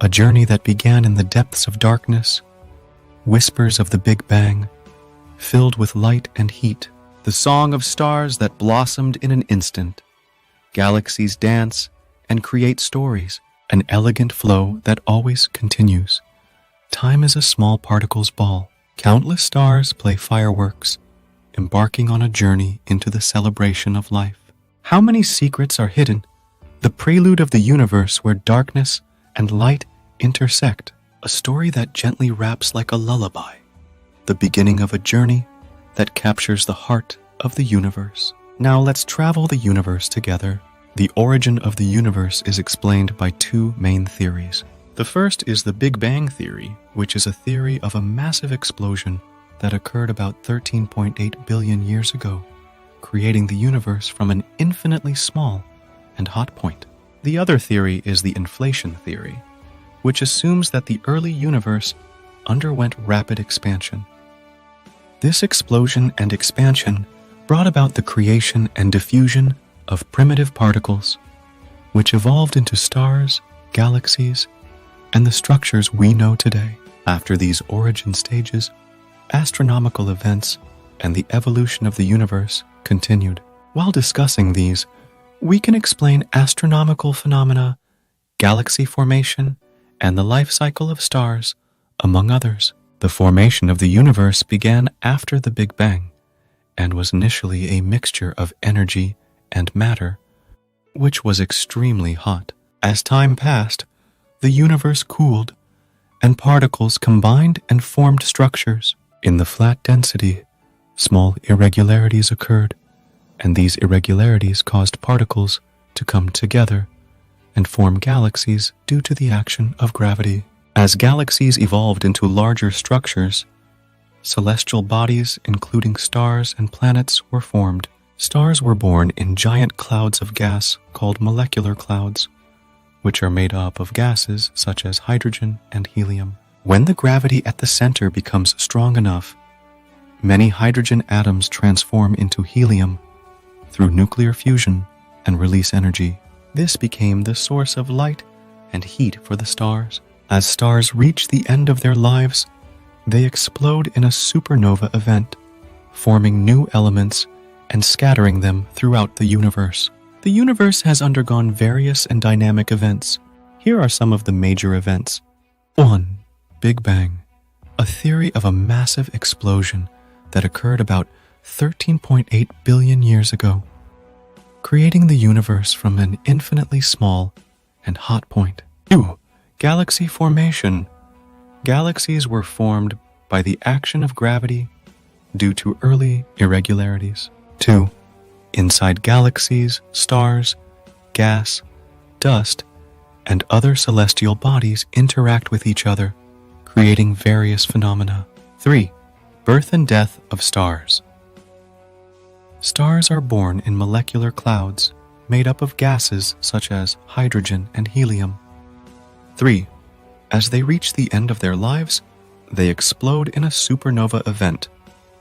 a journey that began in the depths of darkness, whispers of the Big Bang, filled with light and heat, the song of stars that blossomed in an instant. Galaxies dance and create stories, an elegant flow that always continues. Time is a small particle's ball. Countless stars play fireworks, embarking on a journey into the celebration of life. How many secrets are hidden? The prelude of the universe where darkness and light intersect, a story that gently wraps like a lullaby, the beginning of a journey that captures the heart of the universe. Now let's travel the universe together. The origin of the universe is explained by two main theories. The first is the Big Bang theory, which is a theory of a massive explosion that occurred about 13.8 billion years ago, creating the universe from an infinitely small and hot point. The other theory is the inflation theory, which assumes that the early universe underwent rapid expansion. This explosion and expansion brought about the creation and diffusion of primitive particles, which evolved into stars, galaxies, and the structures we know today. After these origin stages, astronomical events and the evolution of the universe continued. While discussing these, we can explain astronomical phenomena, galaxy formation, and the life cycle of stars, among others. The formation of the universe began after the Big Bang and was initially a mixture of energy and matter, which was extremely hot. As time passed, the universe cooled, and particles combined and formed structures. In the flat density, small irregularities occurred, and these irregularities caused particles to come together and form galaxies due to the action of gravity. As galaxies evolved into larger structures, celestial bodies, including stars and planets, were formed. Stars were born in giant clouds of gas called molecular clouds, which are made up of gases such as hydrogen and helium. When the gravity at the center becomes strong enough, many hydrogen atoms transform into helium through nuclear fusion and release energy. This became the source of light and heat for the stars. As stars reach the end of their lives, they explode in a supernova event, forming new elements and scattering them throughout the universe. The universe has undergone various and dynamic events. Here are some of the major events. 1. Big Bang, a theory of a massive explosion that occurred about 13.8 billion years ago, creating the universe from an infinitely small and hot point. 2. Galaxy formation. Galaxies were formed by the action of gravity due to early irregularities. 2. Inside galaxies, stars, gas, dust, and other celestial bodies interact with each other, creating various phenomena. 3. Birth and death of stars. Stars are born in molecular clouds made up of gases such as hydrogen and helium. 3. As they reach the end of their lives, they explode in a supernova event,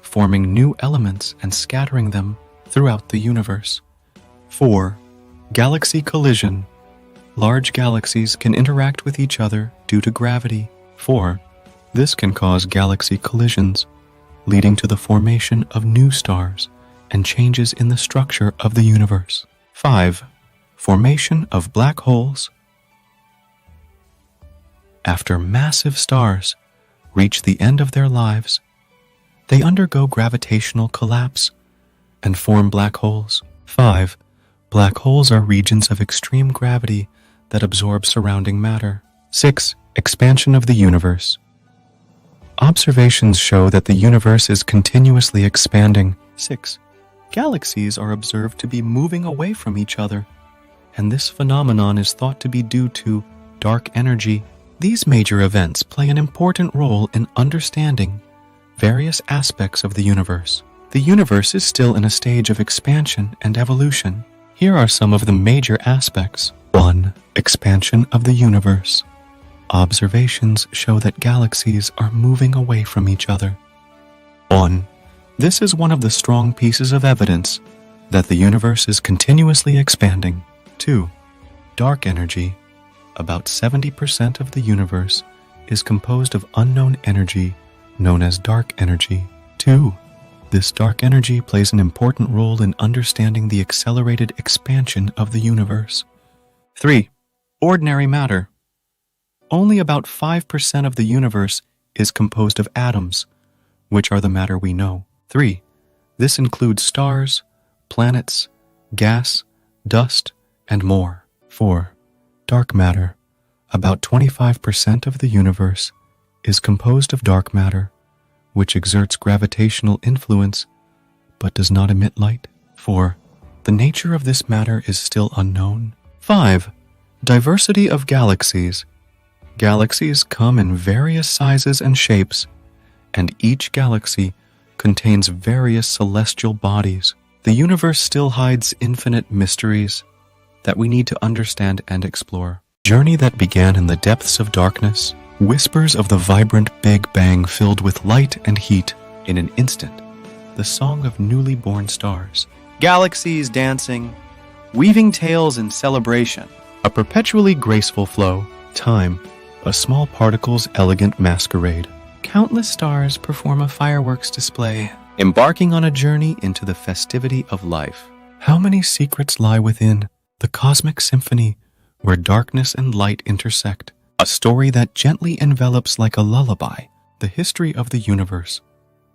forming new elements and scattering them throughout the universe. 4. Galaxy collision. Large galaxies can interact with each other due to gravity. 4. This can cause galaxy collisions, leading to the formation of new stars and changes in the structure of the universe. 5. Formation of black holes. After massive stars reach the end of their lives, they undergo gravitational collapse and form black holes. 5. Black holes are regions of extreme gravity that absorb surrounding matter. 6. Expansion of the universe. Observations show that the universe is continuously expanding. 6. Galaxies are observed to be moving away from each other, and this phenomenon is thought to be due to dark energy. These major events play an important role in understanding various aspects of the universe. The universe is still in a stage of expansion and evolution. Here are some of the major aspects. 1. Expansion of the universe. Observations show that galaxies are moving away from each other. 1. This is one of the strong pieces of evidence that the universe is continuously expanding. 2. Dark energy. about 70% of the universe is composed of unknown energy known as dark energy. 2. This dark energy plays an important role in understanding the accelerated expansion of the universe. 3. Ordinary matter. Only about 5% of the universe is composed of atoms, which are the matter we know. 3. This includes stars, planets, gas, dust, and more. 4. Dark matter. About 25% of the universe is composed of dark matter, which exerts gravitational influence but does not emit light. 4. The nature of this matter is still unknown. 5. Diversity of galaxies. Galaxies come in various sizes and shapes, and each galaxy contains various celestial bodies. The universe still hides infinite mysteries that we need to understand and explore. Journey that began in the depths of darkness, whispers of the vibrant Big Bang filled with light and heat. In an instant, the song of newly born stars. Galaxies dancing, weaving tales in celebration. A perpetually graceful flow. Time, a small particle's elegant masquerade. Countless stars perform a fireworks display, embarking on a journey into the festivity of life. How many secrets lie within the cosmic symphony where darkness and light intersect? A story that gently envelops like a lullaby. The history of the universe,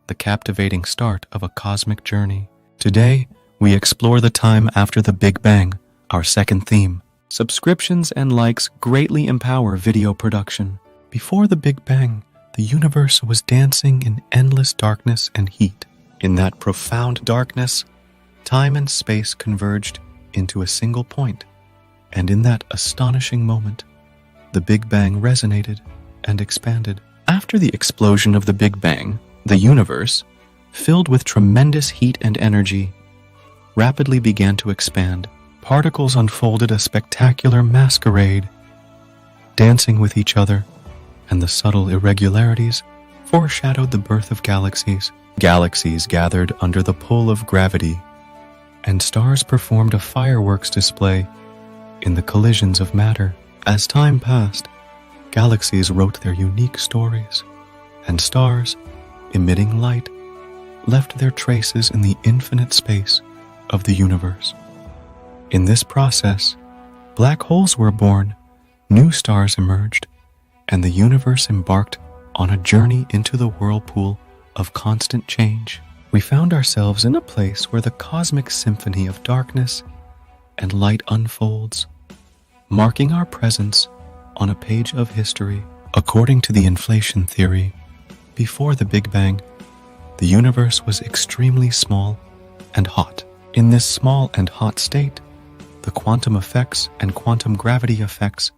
the captivating start of a cosmic journey. Today, we explore the time after the Big Bang, our second theme. Subscriptions and likes greatly empower video production. Before the Big Bang, the universe was dancing in endless darkness and heat. In that profound darkness, time and space converged into a single point, and in that astonishing moment, the Big Bang resonated and expanded. After the explosion of the Big Bang, the universe, filled with tremendous heat and energy, rapidly began to expand. Particles unfolded a spectacular masquerade, dancing with each other, and the subtle irregularities foreshadowed the birth of galaxies. Galaxies gathered under the pull of gravity, and stars performed a fireworks display in the collisions of matter. As time passed, galaxies wrote their unique stories, and stars, emitting light, left their traces in the infinite space of the universe. In this process, black holes were born, new stars emerged, and the universe embarked on a journey into the whirlpool of constant change. We found ourselves in a place where the cosmic symphony of darkness and light unfolds, marking our presence on a page of history. According to the inflation theory, before the Big Bang, the universe was extremely small and hot. In this small and hot state, the quantum effects and quantum gravity effects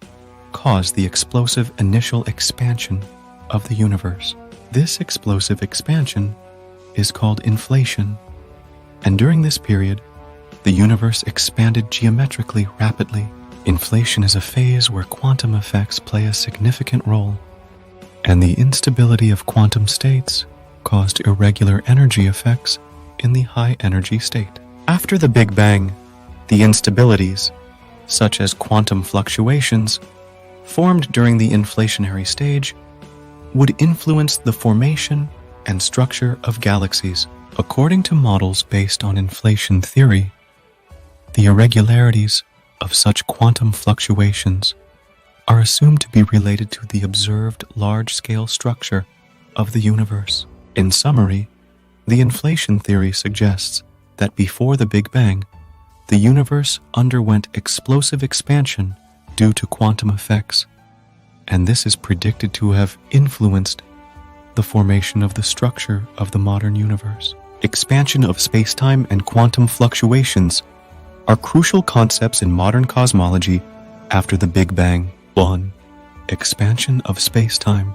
caused the explosive initial expansion of the universe. This explosive expansion is called inflation, and during this period, the universe expanded geometrically rapidly. Inflation is a phase where quantum effects play a significant role, and the instability of quantum states caused irregular energy effects in the high energy state. After the Big Bang, the instabilities, such as quantum fluctuations, formed during the inflationary stage, would influence the formation and structure of galaxies. According to models based on inflation theory, the irregularities of such quantum fluctuations are assumed to be related to the observed large-scale structure of the universe. In summary, the inflation theory suggests that before the Big Bang, the universe underwent explosive expansion due to quantum effects, and this is predicted to have influenced the formation of the structure of the modern universe. Expansion of space-time and quantum fluctuations are crucial concepts in modern cosmology after the Big Bang. 1. Expansion of space-time.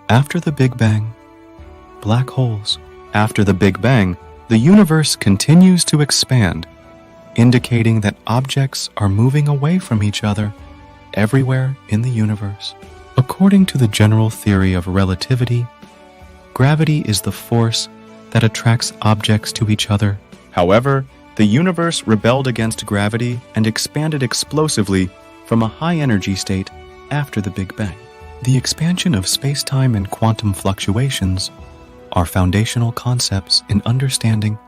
After the Big Bang, black holes. After the Big Bang, the universe continues to expand, indicating that objects are moving away from each other everywhere in the universe. According to the general theory of relativity, gravity is the force that attracts objects to each other. However, the universe rebelled against gravity and expanded explosively from a high-energy state after the Big Bang. The expansion of space-time and quantum fluctuations are foundational concepts in understanding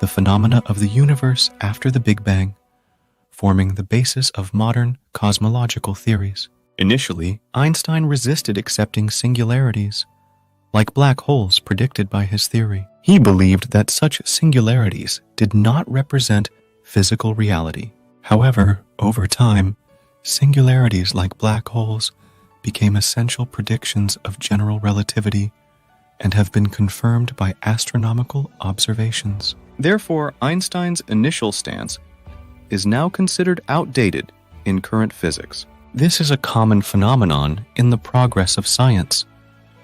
the phenomena of the universe after the Big Bang, forming the basis of modern cosmological theories. Initially, Einstein resisted accepting singularities, like black holes predicted by his theory. He believed that such singularities did not represent physical reality. However, over time, singularities like black holes became essential predictions of general relativity and have been confirmed by astronomical observations. Therefore, Einstein's initial stance is now considered outdated in current physics. This is a common phenomenon in the progress of science,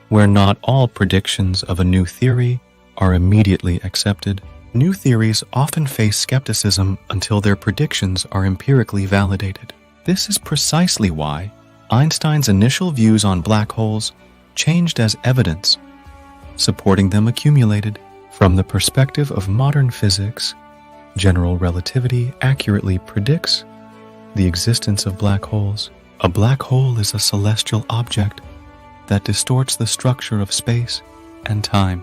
where not all predictions of a new theory are immediately accepted. New theories often face skepticism until their predictions are empirically validated. This is precisely why Einstein's initial views on black holes changed as evidence supporting them accumulated. From the perspective of modern physics, general relativity accurately predicts the existence of black holes. A black hole is a celestial object that distorts the structure of space and time,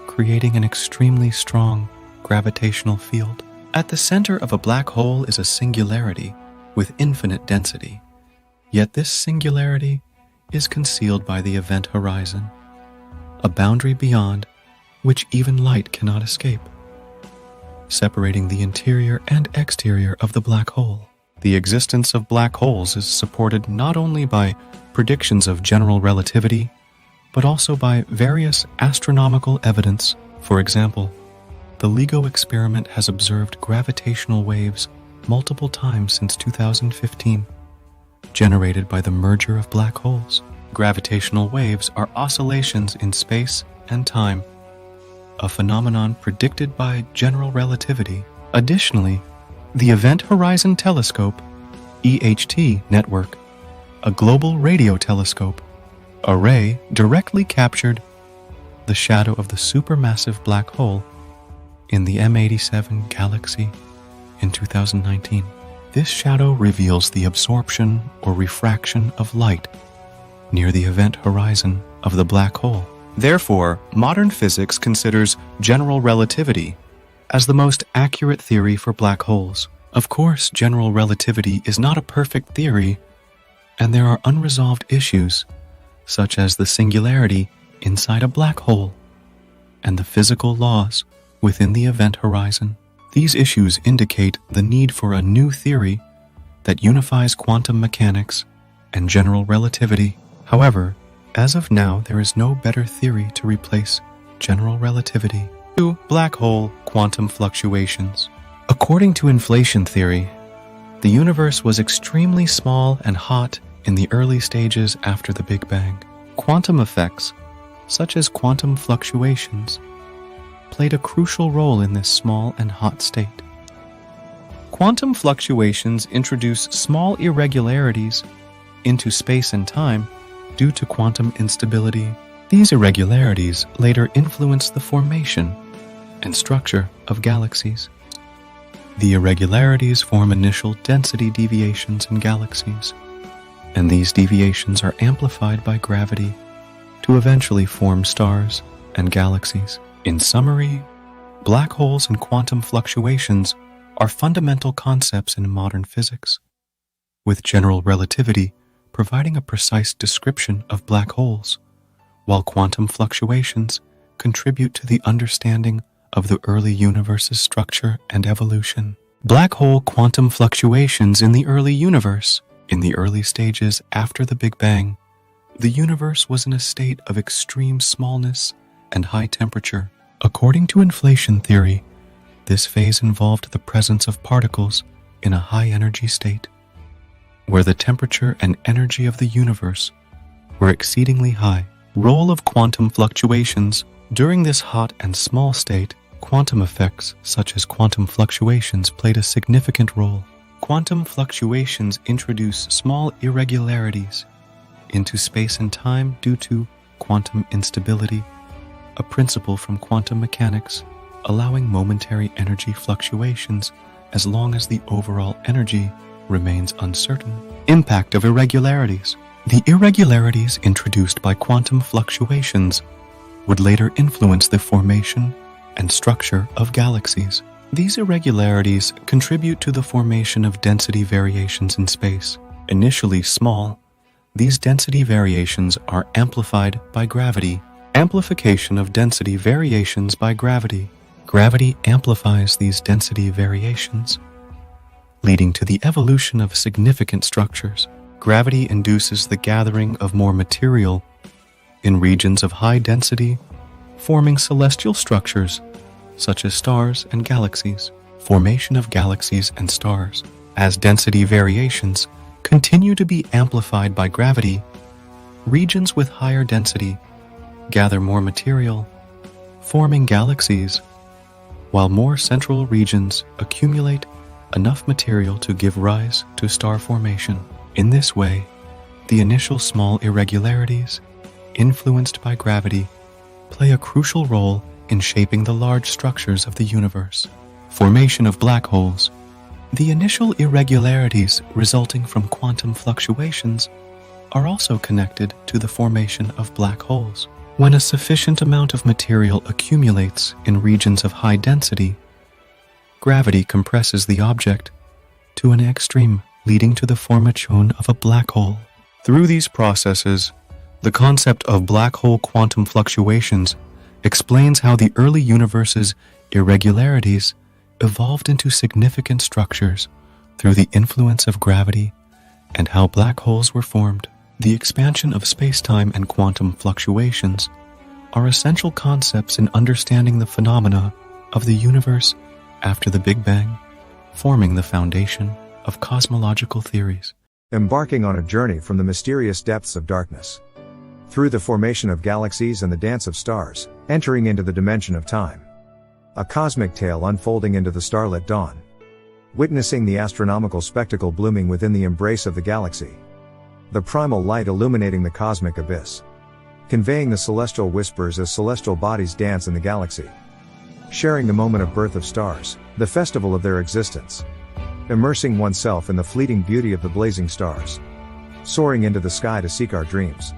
creating an extremely strong gravitational field. At the center of a black hole is a singularity with infinite density, yet this singularity is concealed by the event horizon, a boundary beyond which even light cannot escape, separating the interior and exterior of the black hole. The existence of black holes is supported not only by predictions of general relativity, but also by various astronomical evidence. For example, the LIGO experiment has observed gravitational waves multiple times since 2015, generated by the merger of black holes. Gravitational waves are oscillations in space and time, a phenomenon predicted by general relativity. Additionally, the Event Horizon Telescope, EHT network, a global radio telescope array, directly captured the shadow of the supermassive black hole in the M87 galaxy in 2019. This shadow reveals the absorption or refraction of light near the event horizon of the black hole. Therefore, modern physics considers general relativity as the most accurate theory for black holes. Of course, general relativity is not a perfect theory, and there are unresolved issues, such as the singularity inside a black hole and the physical laws within the event horizon. These issues indicate the need for a new theory that unifies quantum mechanics and general relativity. However, as of now, there is no better theory to replace general relativity. 2. Black hole quantum fluctuations. According to inflation theory, the universe was extremely small and hot in the early stages after the Big Bang. Quantum effects, such as quantum fluctuations, played a crucial role in this small and hot state. Quantum fluctuations introduce small irregularities into space and time due to quantum instability. These irregularities later influence the formation and structure of galaxies. The irregularities form initial density deviations in galaxies, and these deviations are amplified by gravity to eventually form stars and galaxies. In summary, black holes and quantum fluctuations are fundamental concepts in modern physics, with general relativity providing a precise description of black holes, while quantum fluctuations contribute to the understanding of the early universe's structure and evolution. Black hole quantum fluctuations in the early universe. In the early stages after the Big Bang, the universe was in a state of extreme smallness and high temperature. According to inflation theory, this phase involved the presence of particles in a high-energy state, where the temperature and energy of the universe were exceedingly high. Role of quantum fluctuations. During this hot and small state, quantum effects such as quantum fluctuations played a significant role. Quantum fluctuations introduce small irregularities into space and time due to quantum instability, a principle from quantum mechanics allowing momentary energy fluctuations as long as the overall energy remains uncertain. Impact of irregularities. The irregularities introduced by quantum fluctuations would later influence the formation and structure of galaxies. These irregularities contribute to the formation of density variations in space. Initially small, these density variations are amplified by gravity. Amplification of density variations by gravity. Gravity amplifies these density variations, leading to the evolution of significant structures. Gravity induces the gathering of more material in regions of high density, forming celestial structures such as stars and galaxies. Formation of galaxies and stars. As density variations continue to be amplified by gravity, regions with higher density gather more material, forming galaxies, while more central regions accumulate enough material to give rise to star formation. In this way, the initial small irregularities, influenced by gravity, play a crucial role in shaping the large structures of the universe. Formation of black holes. The initial irregularities resulting from quantum fluctuations are also connected to the formation of black holes. When a sufficient amount of material accumulates in regions of high density, gravity compresses the object to an extreme, leading to the formation of a black hole. Through these processes, the concept of black hole quantum fluctuations explains how the early universe's irregularities evolved into significant structures through the influence of gravity and how black holes were formed. The expansion of space-time and quantum fluctuations are essential concepts in understanding the phenomena of the universe after the Big Bang, forming the foundation of cosmological theories. Embarking on a journey from the mysterious depths of darkness, through the formation of galaxies and the dance of stars, entering into the dimension of time. A cosmic tale unfolding into the starlit dawn. Witnessing the astronomical spectacle blooming within the embrace of the galaxy. The primal light illuminating the cosmic abyss. Conveying the celestial whispers as celestial bodies dance in the galaxy. Sharing the moment of birth of stars, the festival of their existence. Immersing oneself in the fleeting beauty of the blazing stars. Soaring into the sky to seek our dreams.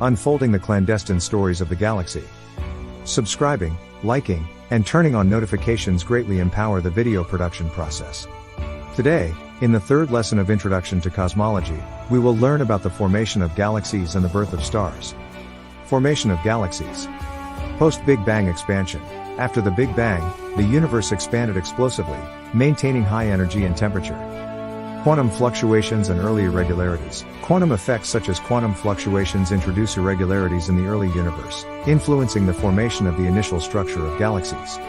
Unfolding the clandestine stories of the galaxy. Subscribing, liking, and turning on notifications greatly empower the video production process. Today, in the third lesson of Introduction to Cosmology, we will learn about the formation of galaxies and the birth of stars. Formation of galaxies. Post-Big Bang expansion. After the Big Bang, the universe expanded explosively, maintaining high energy and temperature. Quantum fluctuations and early irregularities. Quantum effects such as quantum fluctuations introduce irregularities in the early universe, influencing the formation of the initial structure of galaxies.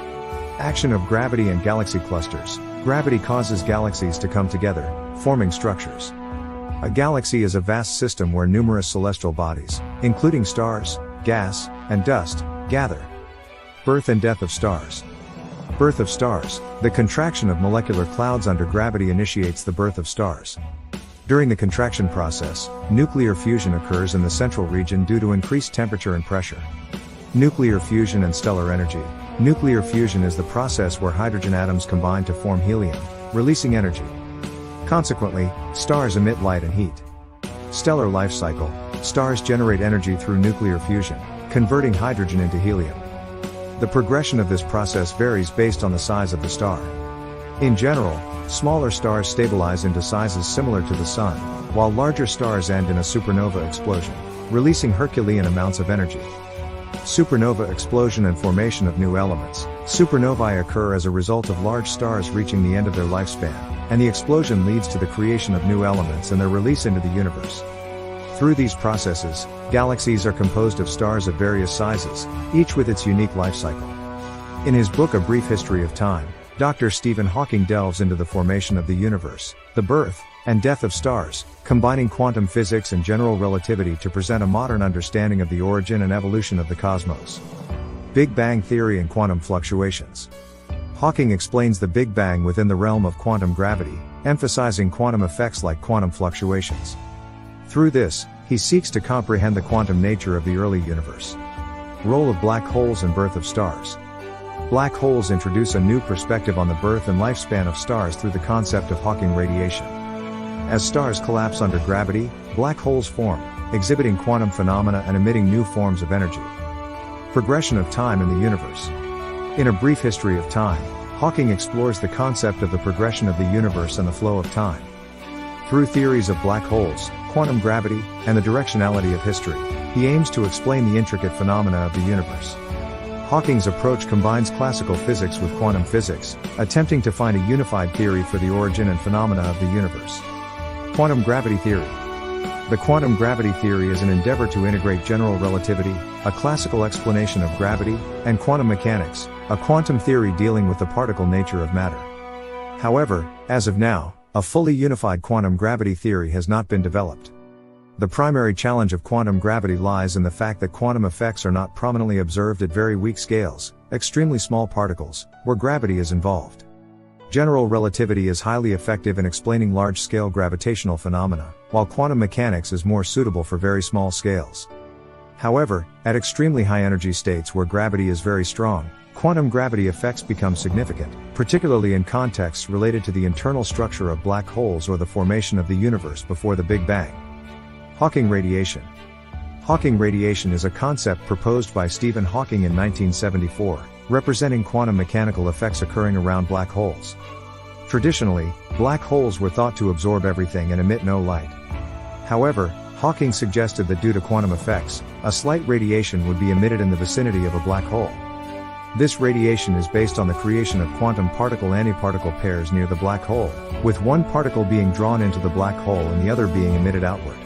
Action of gravity and galaxy clusters. Gravity causes galaxies to come together, forming structures. A galaxy is a vast system where numerous celestial bodies, including stars, gas, and dust, gather. Birth and death of stars. Birth of stars. The contraction of molecular clouds under gravity initiates the birth of stars. During the contraction process, nuclear fusion occurs in the central region due to increased temperature and pressure. Nuclear fusion and stellar energy. Nuclear fusion is the process where hydrogen atoms combine to form helium, releasing energy. Consequently, stars emit light and heat. Stellar life cycle. Stars generate energy through nuclear fusion, converting hydrogen into helium. The progression of this process varies based on the size of the star. In general, smaller stars stabilize into sizes similar to the Sun, while larger stars end in a supernova explosion, releasing Herculean amounts of energy. Supernova explosion and formation of new elements. Supernovae occur as a result of large stars reaching the end of their lifespan, and the explosion leads to the creation of new elements and their release into the universe. Through these processes, galaxies are composed of stars of various sizes, each with its unique life cycle. In his book A Brief History of Time, Dr. Stephen Hawking delves into the formation of the universe, the birth and death of stars, combining quantum physics and general relativity to present a modern understanding of the origin and evolution of the cosmos. Big Bang Theory and Quantum Fluctuations. Hawking explains the Big Bang within the realm of quantum gravity, emphasizing quantum effects like quantum fluctuations. Through this, he seeks to comprehend the quantum nature of the early universe. Role of black holes and birth of stars. Black holes introduce a new perspective on the birth and lifespan of stars through the concept of Hawking radiation. As stars collapse under gravity, black holes form, exhibiting quantum phenomena and emitting new forms of energy. Progression of time in the universe. In A Brief History of Time, Hawking explores the concept of the progression of the universe and the flow of time. Through theories of black holes, quantum gravity, and the directionality of history, he aims to explain the intricate phenomena of the universe. Hawking's approach combines classical physics with quantum physics, attempting to find a unified theory for the origin and phenomena of the universe. Quantum gravity theory. The quantum gravity theory is an endeavor to integrate general relativity, a classical explanation of gravity, and quantum mechanics, a quantum theory dealing with the particle nature of matter. However, as of now, a fully unified quantum gravity theory has not been developed. The primary challenge of quantum gravity lies in the fact that quantum effects are not prominently observed at very weak scales, extremely small particles, where gravity is involved. General relativity is highly effective in explaining large-scale gravitational phenomena, while quantum mechanics is more suitable for very small scales. However, at extremely high energy states where gravity is very strong, quantum gravity effects become significant, particularly in contexts related to the internal structure of black holes or the formation of the universe before the Big Bang. Hawking radiation. Hawking radiation is a concept proposed by Stephen Hawking in 1974, representing quantum mechanical effects occurring around black holes. Traditionally, black holes were thought to absorb everything and emit no light. However, Hawking suggested that due to quantum effects, a slight radiation would be emitted in the vicinity of a black hole. This radiation is based on the creation of quantum particle-antiparticle pairs near the black hole, with one particle being drawn into the black hole and the other being emitted outward.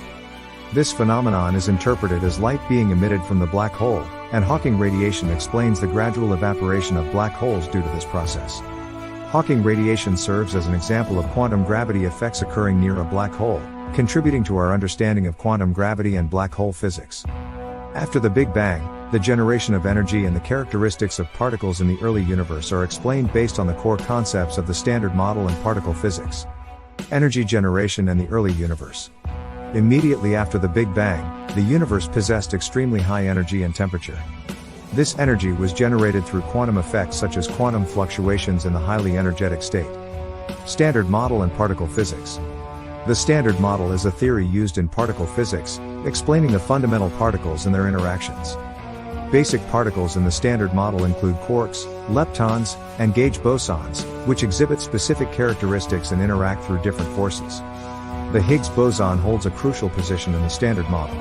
This phenomenon is interpreted as light being emitted from the black hole, and Hawking radiation explains the gradual evaporation of black holes due to this process. Hawking radiation serves as an example of quantum gravity effects occurring near a black hole, contributing to our understanding of quantum gravity and black hole physics. After the Big Bang, the generation of energy and the characteristics of particles in the early universe are explained based on the core concepts of the Standard Model and particle physics. Energy generation and the early universe. Immediately after the Big Bang, the universe possessed extremely high energy and temperature. This energy was generated through quantum effects such as quantum fluctuations in the highly energetic state. Standard Model and particle physics. The Standard Model is a theory used in particle physics, explaining the fundamental particles and their interactions. Basic particles in the Standard Model include quarks, leptons, and gauge bosons, which exhibit specific characteristics and interact through different forces. The Higgs boson holds a crucial position in the Standard Model.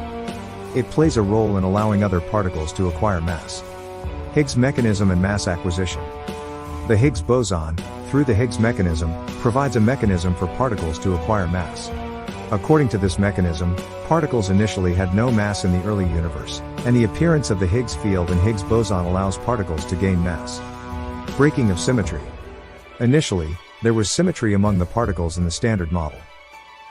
It plays a role in allowing other particles to acquire mass. Higgs mechanism and mass acquisition. The Higgs boson, through the Higgs mechanism, provides a mechanism for particles to acquire mass. According to this mechanism, particles initially had no mass in the early universe, and the appearance of the Higgs field and Higgs boson allows particles to gain mass. Breaking of symmetry. Initially, there was symmetry among the particles in the Standard Model.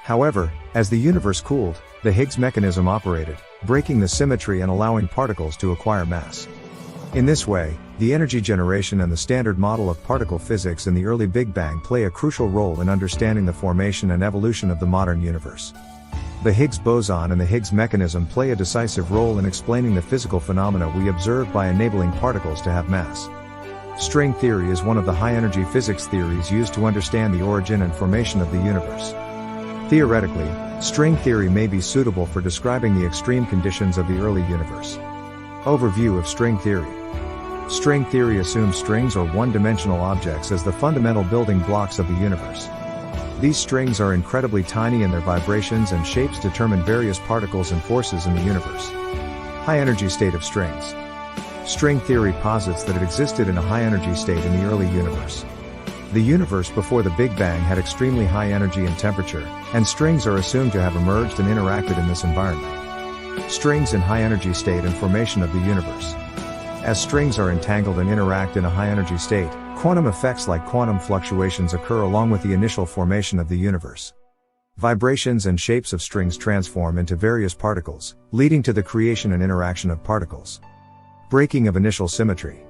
However, as the universe cooled, the Higgs mechanism operated, breaking the symmetry and allowing particles to acquire mass. In this way, the energy generation and the Standard Model of particle physics in the early Big Bang play a crucial role in understanding the formation and evolution of the modern universe. The Higgs boson and the Higgs mechanism play a decisive role in explaining the physical phenomena we observe by enabling particles to have mass. String theory is one of the high-energy physics theories used to understand the origin and formation of the universe. Theoretically, string theory may be suitable for describing the extreme conditions of the early universe. Overview of string theory. String theory assumes strings or one-dimensional objects as the fundamental building blocks of the universe. These strings are incredibly tiny and their vibrations and shapes determine various particles and forces in the universe. High-energy state of strings. String theory posits that it existed in a high-energy state in the early universe. The universe before the Big Bang had extremely high energy and temperature, and strings are assumed to have emerged and interacted in this environment. Strings in high energy state and formation of the universe. As strings are entangled and interact in a high energy state, quantum effects like quantum fluctuations occur along with the initial formation of the universe. Vibrations and shapes of strings transform into various particles, leading to the creation and interaction of particles. Breaking of initial symmetry.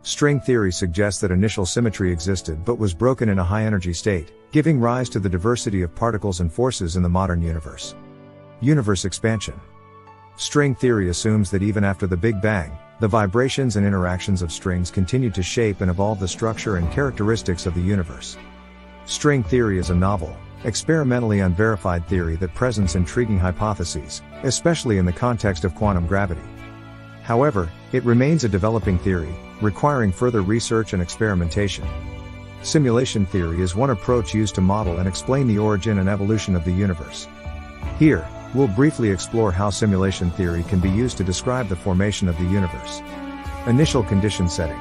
String theory suggests that initial symmetry existed but was broken in a high-energy state, giving rise to the diversity of particles and forces in the modern universe. Universe expansion. String theory assumes that even after the Big Bang, the vibrations and interactions of strings continued to shape and evolve the structure and characteristics of the universe. String theory is a novel, experimentally unverified theory that presents intriguing hypotheses, especially in the context of quantum gravity. However, it remains a developing theory, requiring further research and experimentation. Simulation theory is one approach used to model and explain the origin and evolution of the universe. Here, we'll briefly explore how simulation theory can be used to describe the formation of the universe. Initial condition setting.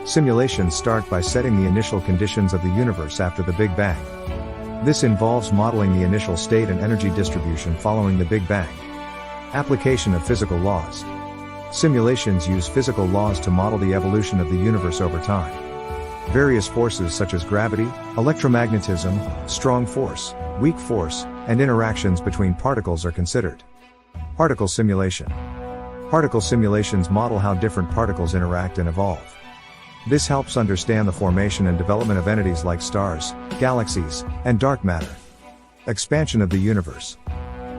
Simulations start by setting the initial conditions of the universe after the Big Bang. This involves modeling the initial state and energy distribution following the Big Bang. Application of physical laws. Simulations use physical laws to model the evolution of the universe over time. Various forces such as gravity, electromagnetism, strong force, weak force, and interactions between particles are considered. Particle simulation. Particle simulations model how different particles interact and evolve. This helps understand the formation and development of entities like stars, galaxies, and dark matter. Expansion of the universe.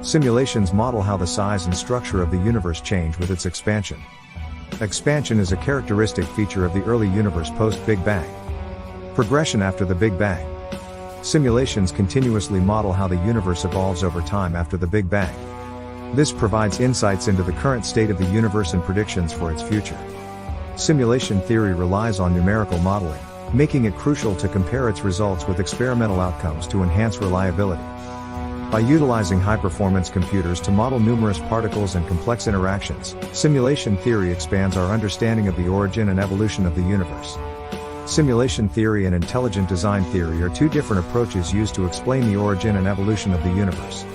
Simulations model how the size and structure of the universe change with its expansion. Expansion is a characteristic feature of the early universe post-Big Bang. Progression after the Big Bang. Simulations continuously model how the universe evolves over time after the Big Bang. This provides insights into the current state of the universe and predictions for its future. Simulation theory relies on numerical modeling, making it crucial to compare its results with experimental outcomes to enhance reliability. By utilizing high-performance computers to model numerous particles and complex interactions, simulation theory expands our understanding of the origin and evolution of the universe. Simulation theory and intelligent design theory are two different approaches used to explain the origin and evolution of the universe.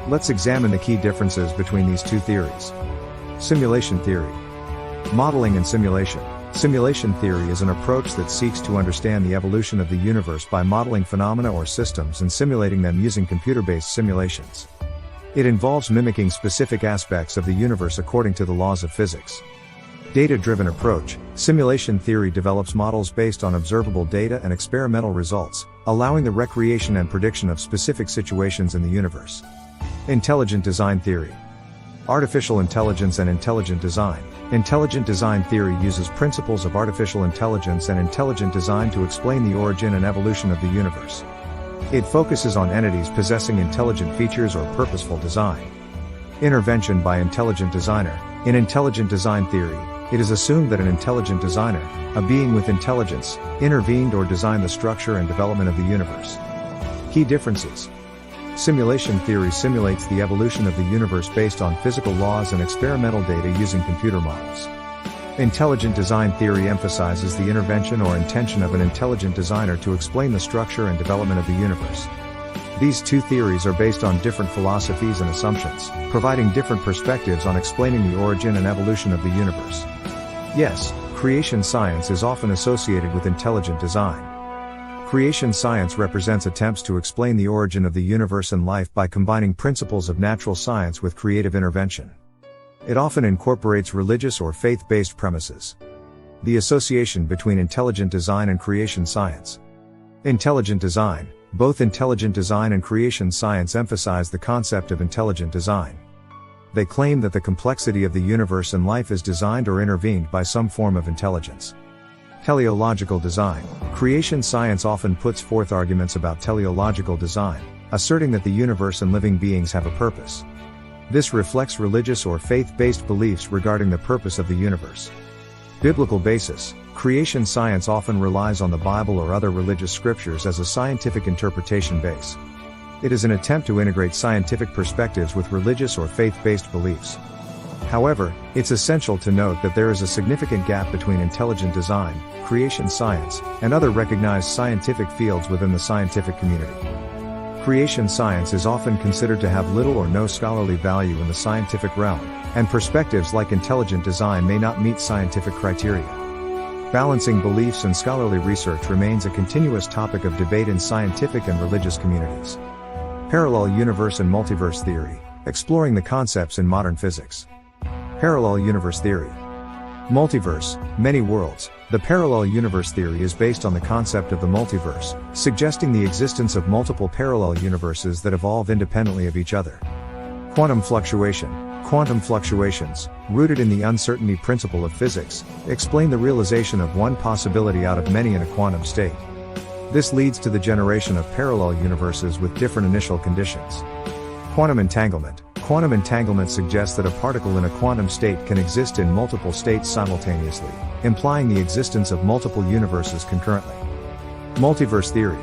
Let's examine the key differences between these two theories. Simulation theory. Modeling and simulation. Simulation theory is an approach that seeks to understand the evolution of the universe by modeling phenomena or systems and simulating them using computer-based simulations. It involves mimicking specific aspects of the universe according to the laws of physics. Data-driven approach. Simulation theory develops models based on observable data and experimental results, allowing the recreation and prediction of specific situations in the universe. Intelligent design theory. Artificial intelligence and intelligent design. Intelligent design theory uses principles of artificial intelligence and intelligent design to explain the origin and evolution of the universe. It focuses on entities possessing intelligent features or purposeful design. Intervention by intelligent designer. In intelligent design theory, it is assumed that an intelligent designer, a being with intelligence, intervened or designed the structure and development of the universe. Key differences. Simulation theory simulates the evolution of the universe based on physical laws and experimental data using computer models. Intelligent design theory emphasizes the intervention or intention of an intelligent designer to explain the structure and development of the universe. These two theories are based on different philosophies and assumptions, providing different perspectives on explaining the origin and evolution of the universe. Yes, creation science is often associated with intelligent design. Creation science represents attempts to explain the origin of the universe and life by combining principles of natural science with creative intervention. It often incorporates religious or faith-based premises. The association between intelligent design and creation science. Intelligent design. Both intelligent design and creation science emphasize the concept of intelligent design. They claim that the complexity of the universe and life is designed or intervened by some form of intelligence. Teleological design. Creation science often puts forth arguments about teleological design, asserting that the universe and living beings have a purpose. This reflects religious or faith-based beliefs regarding the purpose of the universe. Biblical basis. Creation science often relies on the Bible or other religious scriptures as a scientific interpretation base. It is an attempt to integrate scientific perspectives with religious or faith-based beliefs. However, it's essential to note that there is a significant gap between intelligent design, creation science, and other recognized scientific fields within the scientific community. Creation science is often considered to have little or no scholarly value in the scientific realm, and perspectives like intelligent design may not meet scientific criteria. Balancing beliefs and scholarly research remains a continuous topic of debate in scientific and religious communities. Parallel universe and multiverse theory, exploring the concepts in modern physics. Parallel universe theory. Multiverse, many worlds. The parallel universe theory is based on the concept of the multiverse, suggesting the existence of multiple parallel universes that evolve independently of each other. Quantum fluctuation. Quantum fluctuations, rooted in the uncertainty principle of physics, explain the realization of one possibility out of many in a quantum state. This leads to the generation of parallel universes with different initial conditions. Quantum entanglement. Quantum entanglement suggests that a particle in a quantum state can exist in multiple states simultaneously, implying the existence of multiple universes concurrently. Multiverse theory.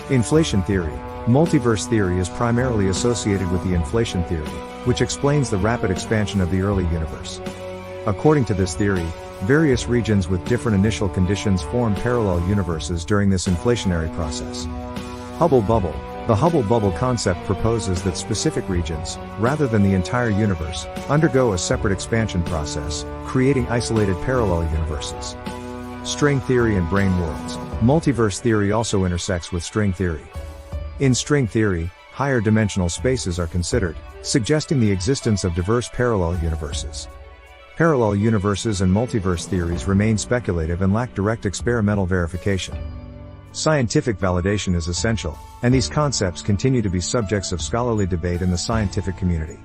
Inflation theory. Multiverse theory is primarily associated with the inflation theory, which explains the rapid expansion of the early universe. According to this theory, various regions with different initial conditions form parallel universes during this inflationary process. Hubble bubble. The Hubble bubble concept proposes that specific regions, rather than the entire universe, undergo a separate expansion process, creating isolated parallel universes. String theory and brane worlds. Multiverse theory also intersects with string theory. In string theory, higher dimensional spaces are considered, suggesting the existence of diverse parallel universes. Parallel universes and multiverse theories remain speculative and lack direct experimental verification. Scientific validation is essential, and these concepts continue to be subjects of scholarly debate in the scientific community.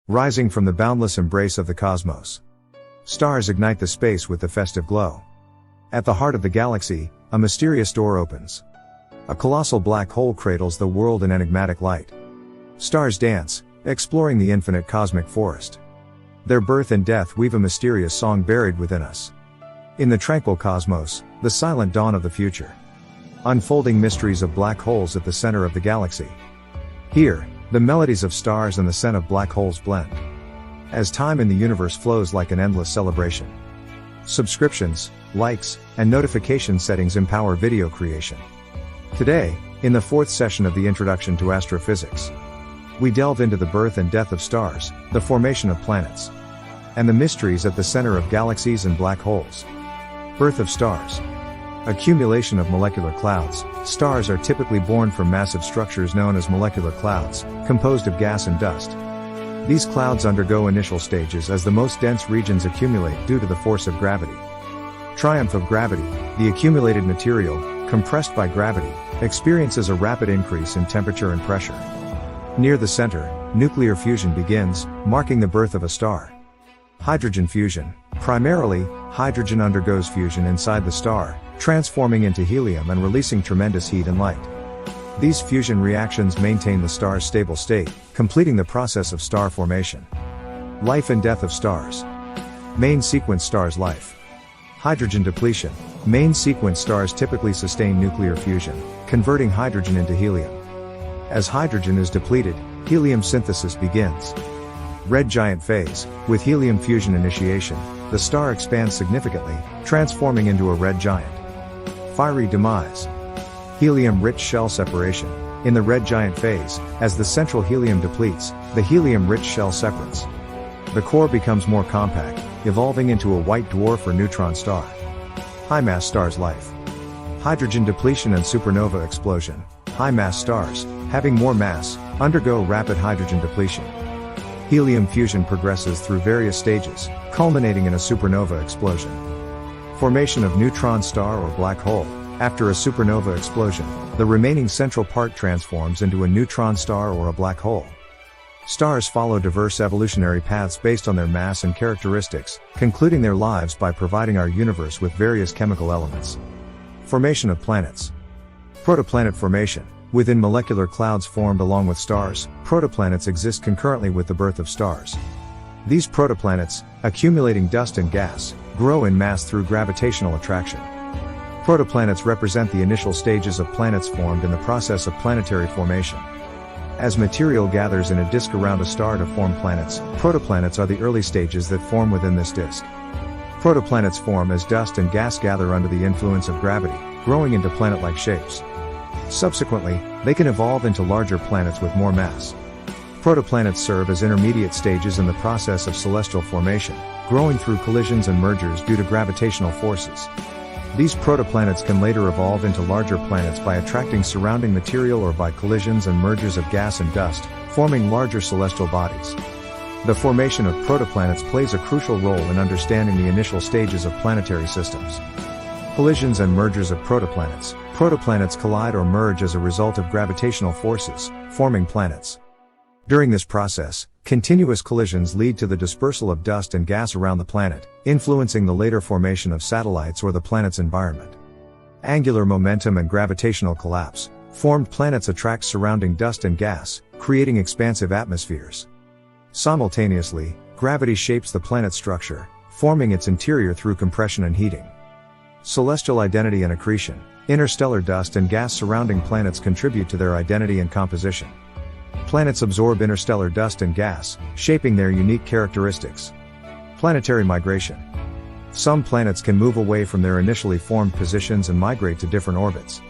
Rising from the boundless embrace of the cosmos. Stars ignite the space with the festive glow. At the heart of the galaxy, a mysterious door opens. A colossal black hole cradles the world in enigmatic light. Stars dance, exploring the infinite cosmic forest. Their birth and death weave a mysterious song buried within us. In the tranquil cosmos, the silent dawn of the future. Unfolding mysteries of black holes at the center of the galaxy. Here, the melodies of stars and the scent of black holes blend. As time in the universe flows like an endless celebration. Subscriptions, likes, and notification settings empower video creation. Today, in the fourth session of the Introduction to Astrophysics, we delve into the birth and death of stars, the formation of planets, and the mysteries at the center of galaxies and black holes. Birth of stars. Accumulation of molecular clouds. Stars are typically born from massive structures known as molecular clouds, composed of gas and dust. These clouds undergo initial stages as the most dense regions accumulate due to the force of gravity. Triumph of gravity. The accumulated material, compressed by gravity, experiences a rapid increase in temperature and pressure. Near the center, nuclear fusion begins, marking the birth of a star. Hydrogen fusion. Primarily, hydrogen undergoes fusion inside the star, transforming into helium and releasing tremendous heat and light. These fusion reactions maintain the star's stable state, completing the process of star formation. Life and death of stars. Main sequence stars' life. Hydrogen depletion. Main sequence stars typically sustain nuclear fusion, converting hydrogen into helium. As hydrogen is depleted, helium synthesis begins. Red giant phase. With helium fusion initiation, the star expands significantly, transforming into a red giant. Fiery demise. Helium-rich shell separation. In the red giant phase, as the central helium depletes, the helium-rich shell separates. The core becomes more compact, evolving into a white dwarf or neutron star. High-mass stars' life. Hydrogen depletion and supernova explosion. High-mass stars, having more mass, undergo rapid hydrogen depletion. Helium fusion progresses through various stages, culminating in a supernova explosion. Formation of neutron star or black hole. After a supernova explosion, the remaining central part transforms into a neutron star or a black hole. Stars follow diverse evolutionary paths based on their mass and characteristics, concluding their lives by providing our universe with various chemical elements. Formation of planets. Protoplanet formation. Within molecular clouds formed along with stars, protoplanets exist concurrently with the birth of stars. These protoplanets, accumulating dust and gas, grow in mass through gravitational attraction. Protoplanets represent the initial stages of planets formed in the process of planetary formation. As material gathers in a disk around a star to form planets, protoplanets are the early stages that form within this disk. Protoplanets form as dust and gas gather under the influence of gravity, growing into planet-like shapes. Subsequently, they can evolve into larger planets with more mass. Protoplanets serve as intermediate stages in the process of celestial formation, growing through collisions and mergers due to gravitational forces. These protoplanets can later evolve into larger planets by attracting surrounding material or by collisions and mergers of gas and dust, forming larger celestial bodies. The formation of protoplanets plays a crucial role in understanding the initial stages of planetary systems. Collisions and mergers of protoplanets. Protoplanets collide or merge as a result of gravitational forces, forming planets. During this process, continuous collisions lead to the dispersal of dust and gas around the planet, influencing the later formation of satellites or the planet's environment. Angular momentum and gravitational collapse. Formed planets attract surrounding dust and gas, creating expansive atmospheres. Simultaneously, gravity shapes the planet's structure, forming its interior through compression and heating. Celestial identity and accretion. Interstellar dust and gas surrounding planets contribute to their identity and composition. Planets absorb interstellar dust and gas, shaping their unique characteristics. Planetary migration. Some planets can move away from their initially formed positions and migrate to different orbits.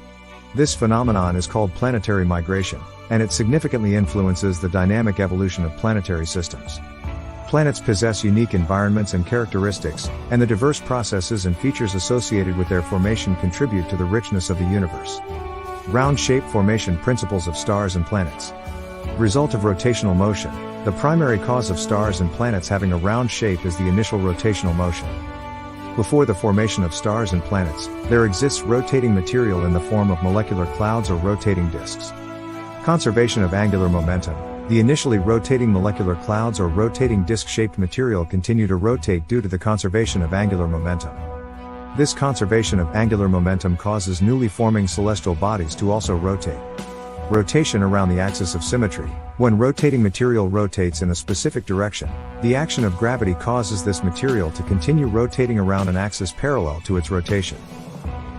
This phenomenon is called planetary migration, and it significantly influences the dynamic evolution of planetary systems. Planets possess unique environments and characteristics, and the diverse processes and features associated with their formation contribute to the richness of the universe. Round shape formation principles of stars and planets. Result of rotational motion. The primary cause of stars and planets having a round shape is the initial rotational motion. Before the formation of stars and planets, there exists rotating material in the form of molecular clouds or rotating disks. Conservation of angular momentum. The initially rotating molecular clouds or rotating disk-shaped material continue to rotate due to the conservation of angular momentum. This conservation of angular momentum causes newly forming celestial bodies to also rotate. Rotation around the axis of symmetry. When rotating material rotates in a specific direction, the action of gravity causes this material to continue rotating around an axis parallel to its rotation.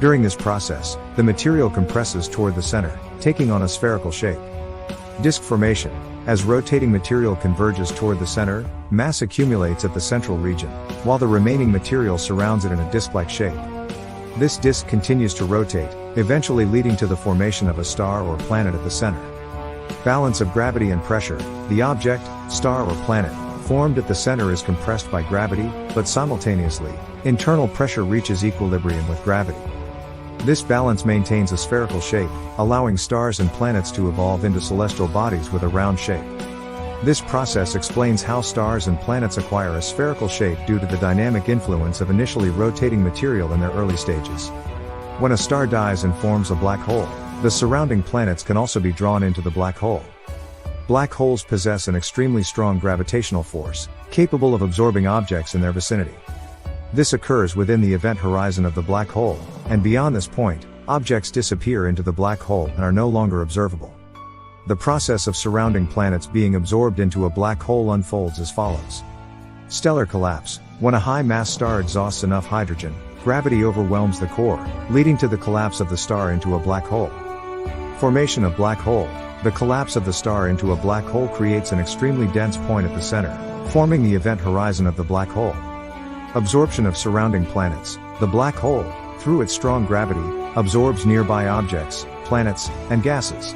During this process, the material compresses toward the center, taking on a spherical shape. Disk formation. As rotating material converges toward the center, mass accumulates at the central region, while the remaining material surrounds it in a disc-like shape. This disk continues to rotate, eventually leading to the formation of a star or planet at the center. Balance of gravity and pressure. The object, star or planet, formed at the center is compressed by gravity, but simultaneously, internal pressure reaches equilibrium with gravity. This balance maintains a spherical shape, allowing stars and planets to evolve into celestial bodies with a round shape. This process explains how stars and planets acquire a spherical shape due to the dynamic influence of initially rotating material in their early stages. When a star dies and forms a black hole, the surrounding planets can also be drawn into the black hole. Black holes possess an extremely strong gravitational force, capable of absorbing objects in their vicinity. This occurs within the event horizon of the black hole, and beyond this point, objects disappear into the black hole and are no longer observable. The process of surrounding planets being absorbed into a black hole unfolds as follows. Stellar collapse. When a high-mass star exhausts enough hydrogen, gravity overwhelms the core, leading to the collapse of the star into a black hole. Formation of black hole. The collapse of the star into a black hole creates an extremely dense point at the center, forming the event horizon of the black hole. Absorption of surrounding planets. The black hole, through its strong gravity, absorbs nearby objects, planets, and gases.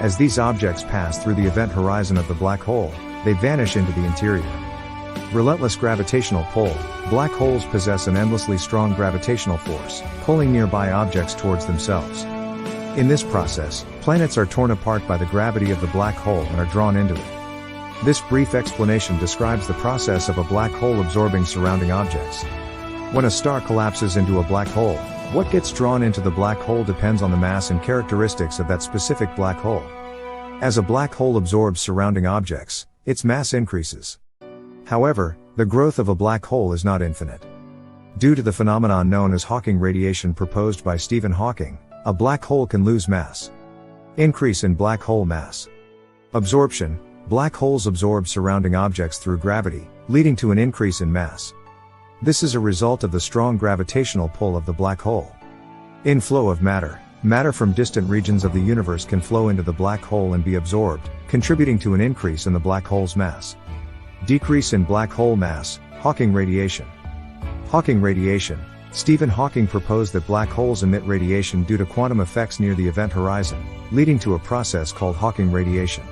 As these objects pass through the event horizon of the black hole, they vanish into the interior. Relentless gravitational pull. Black holes possess an endlessly strong gravitational force, pulling nearby objects towards themselves. In this process, planets are torn apart by the gravity of the black hole and are drawn into it. This brief explanation describes the process of a black hole absorbing surrounding objects. When a star collapses into a black hole, what gets drawn into the black hole depends on the mass and characteristics of that specific black hole. As a black hole absorbs surrounding objects, its mass increases. However, the growth of a black hole is not infinite. Due to the phenomenon known as Hawking radiation proposed by Stephen Hawking, a black hole can lose mass. Increase in black hole mass. Absorption. Black holes absorb surrounding objects through gravity, leading to an increase in mass. This is a result of the strong gravitational pull of the black hole. Inflow of matter. Matter from distant regions of the universe can flow into the black hole and be absorbed, contributing to an increase in the black hole's mass. Decrease in black hole mass. Hawking radiation. Hawking radiation. Stephen Hawking proposed that black holes emit radiation due to quantum effects near the event horizon, leading to a process called Hawking radiation.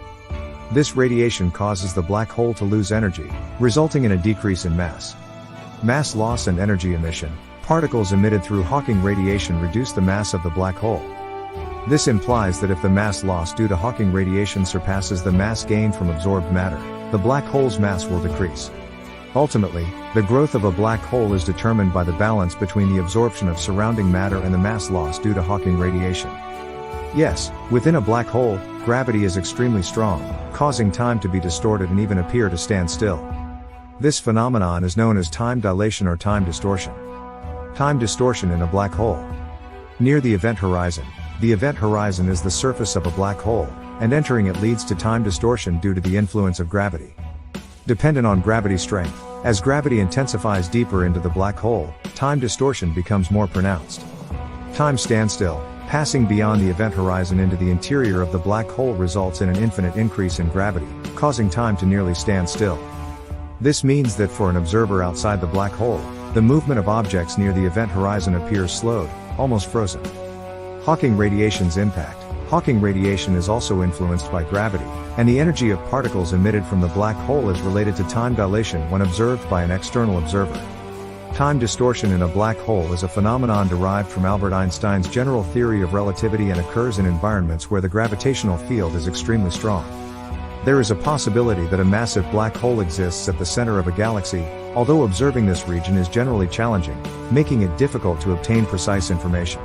This radiation causes the black hole to lose energy, resulting in a decrease in mass. Mass loss and energy emission. Particles emitted through Hawking radiation reduce the mass of the black hole. This implies that if the mass loss due to Hawking radiation surpasses the mass gained from absorbed matter, the black hole's mass will decrease. Ultimately, the growth of a black hole is determined by the balance between the absorption of surrounding matter and the mass loss due to Hawking radiation. Yes, within a black hole, gravity is extremely strong, causing time to be distorted and even appear to stand still. This phenomenon is known as time dilation or time distortion. Time distortion in a black hole. Near the event horizon. The event horizon is the surface of a black hole, and entering it leads to time distortion due to the influence of gravity. Dependent on gravity strength, as gravity intensifies deeper into the black hole, time distortion becomes more pronounced. Time standstill. Passing beyond the event horizon into the interior of the black hole results in an infinite increase in gravity, causing time to nearly stand still. This means that for an observer outside the black hole, the movement of objects near the event horizon appears slowed, almost frozen. Hawking radiation's impact. Hawking radiation is also influenced by gravity, and the energy of particles emitted from the black hole is related to time dilation when observed by an external observer. Time distortion in a black hole is a phenomenon derived from Albert Einstein's general theory of relativity and occurs in environments where the gravitational field is extremely strong. There is a possibility that a massive black hole exists at the center of a galaxy, although observing this region is generally challenging, making it difficult to obtain precise information.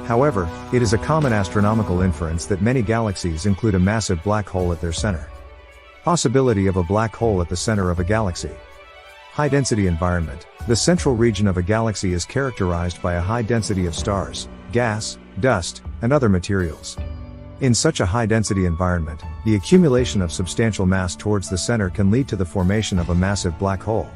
However, it is a common astronomical inference that many galaxies include a massive black hole at their center. Possibility of a black hole at the center of a galaxy. High-density environment. The central region of a galaxy is characterized by a high density of stars, gas, dust, and other materials. In such a high-density environment, the accumulation of substantial mass towards the center can lead to the formation of a massive black hole.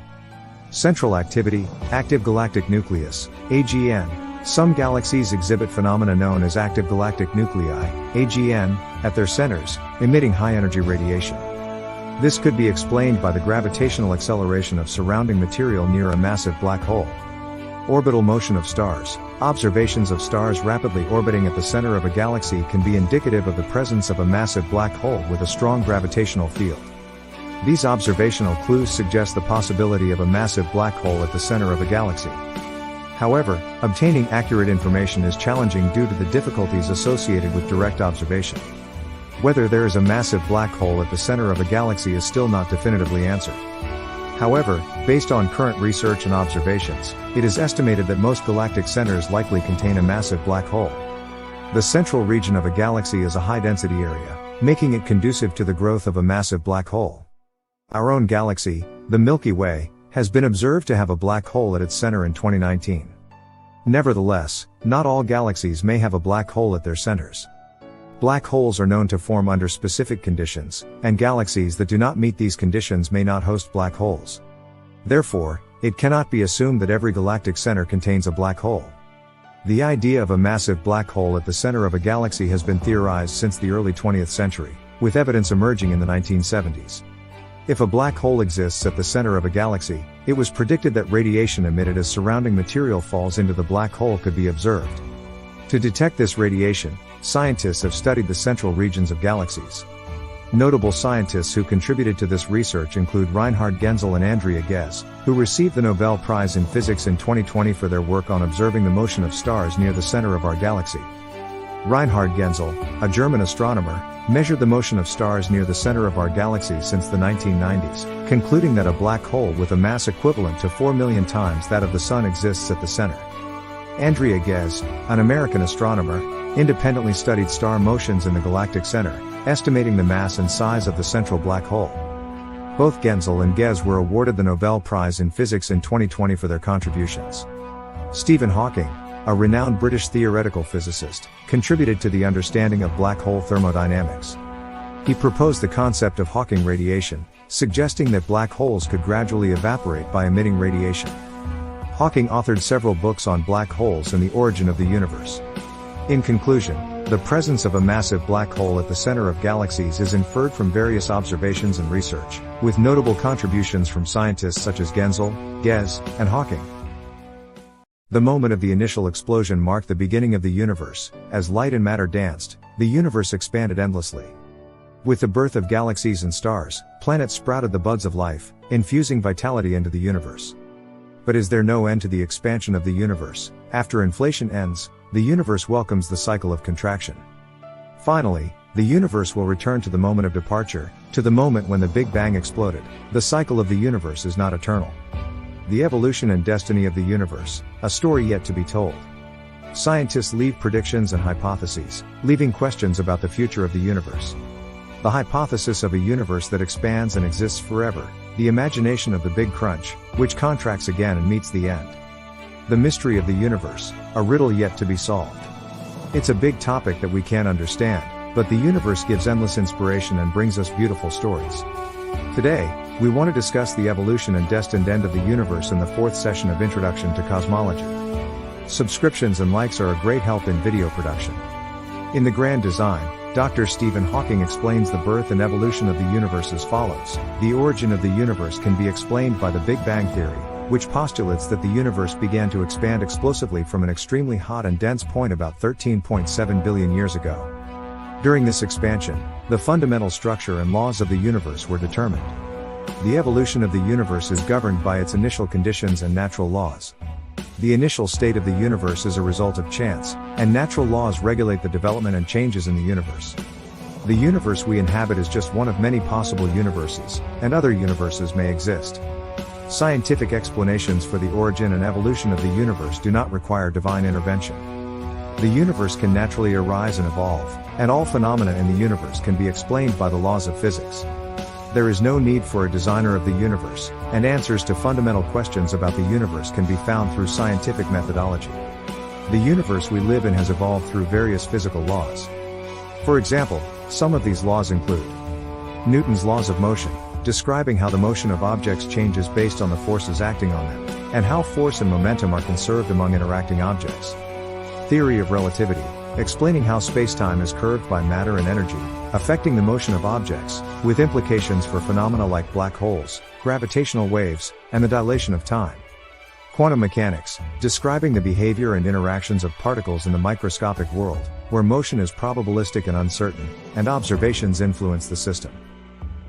Central activity, active galactic nucleus, AGN. Some galaxies exhibit phenomena known as active galactic nuclei, AGN, at their centers, emitting high-energy radiation. This could be explained by the gravitational acceleration of surrounding material near a massive black hole. Orbital motion of stars. Observations of stars rapidly orbiting at the center of a galaxy can be indicative of the presence of a massive black hole with a strong gravitational field. These observational clues suggest the possibility of a massive black hole at the center of a galaxy. However, obtaining accurate information is challenging due to the difficulties associated with direct observation. Whether there is a massive black hole at the center of a galaxy is still not definitively answered. However, based on current research and observations, it is estimated that most galactic centers likely contain a massive black hole. The central region of a galaxy is a high-density area, making it conducive to the growth of a massive black hole. Our own galaxy, the Milky Way, has been observed to have a black hole at its center in 2019. Nevertheless, not all galaxies may have a black hole at their centers. Black holes are known to form under specific conditions, and galaxies that do not meet these conditions may not host black holes. Therefore, it cannot be assumed that every galactic center contains a black hole. The idea of a massive black hole at the center of a galaxy has been theorized since the early 20th century, with evidence emerging in the 1970s. If a black hole exists at the center of a galaxy, it was predicted that radiation emitted as surrounding material falls into the black hole could be observed. To detect this radiation, scientists have studied the central regions of galaxies. Notable scientists who contributed to this research include Reinhard Genzel and Andrea Ghez, who received the Nobel Prize in Physics in 2020 for their work on observing the motion of stars near the center of our galaxy. Reinhard Genzel, a German astronomer, measured the motion of stars near the center of our galaxy since the 1990s, concluding that a black hole with a mass equivalent to 4 million times that of the Sun exists at the center. Andrea Ghez, an American astronomer, independently studied star motions in the galactic center, estimating the mass and size of the central black hole. Both Genzel and Ghez were awarded the Nobel Prize in Physics in 2020 for their contributions. Stephen Hawking, a renowned British theoretical physicist, contributed to the understanding of black hole thermodynamics. He proposed the concept of Hawking radiation, suggesting that black holes could gradually evaporate by emitting radiation. Hawking authored several books on black holes and the origin of the universe. In conclusion, the presence of a massive black hole at the center of galaxies is inferred from various observations and research, with notable contributions from scientists such as Genzel, Ghez, and Hawking. The moment of the initial explosion marked the beginning of the universe. As light and matter danced, the universe expanded endlessly. With the birth of galaxies and stars, planets sprouted the buds of life, infusing vitality into the universe. But is there no end to the expansion of the universe? After inflation ends, the universe welcomes the cycle of contraction. Finally, the universe will return to the moment of departure, to the moment when the Big Bang exploded. The cycle of the universe is not eternal. The evolution and destiny of the universe, a story yet to be told. Scientists leave predictions and hypotheses, leaving questions about the future of the universe. The hypothesis of a universe that expands and exists forever, the imagination of the Big Crunch, which contracts again and meets the end. The mystery of the universe, a riddle yet to be solved. It's a big topic that we can't understand, but the universe gives endless inspiration and brings us beautiful stories. Today, we want to discuss the evolution and destined end of the universe in the 4th session of Introduction to Cosmology. Subscriptions and likes are a great help in video production. In The Grand Design, Dr. Stephen Hawking explains the birth and evolution of the universe as follows. The origin of the universe can be explained by the Big Bang Theory, which postulates that the universe began to expand explosively from an extremely hot and dense point about 13.7 billion years ago. During this expansion, the fundamental structure and laws of the universe were determined. The evolution of the universe is governed by its initial conditions and natural laws. The initial state of the universe is a result of chance, and natural laws regulate the development and changes in the universe. The universe we inhabit is just one of many possible universes, and other universes may exist. Scientific explanations for the origin and evolution of the universe do not require divine intervention. The universe can naturally arise and evolve, and all phenomena in the universe can be explained by the laws of physics. There is no need for a designer of the universe, and answers to fundamental questions about the universe can be found through scientific methodology. The universe we live in has evolved through various physical laws. For example, some of these laws include Newton's laws of motion, describing how the motion of objects changes based on the forces acting on them, and how force and momentum are conserved among interacting objects. Theory of relativity, explaining how space-time is curved by matter and energy, affecting the motion of objects, with implications for phenomena like black holes, gravitational waves, and the dilation of time. Quantum mechanics, describing the behavior and interactions of particles in the microscopic world, where motion is probabilistic and uncertain, and observations influence the system.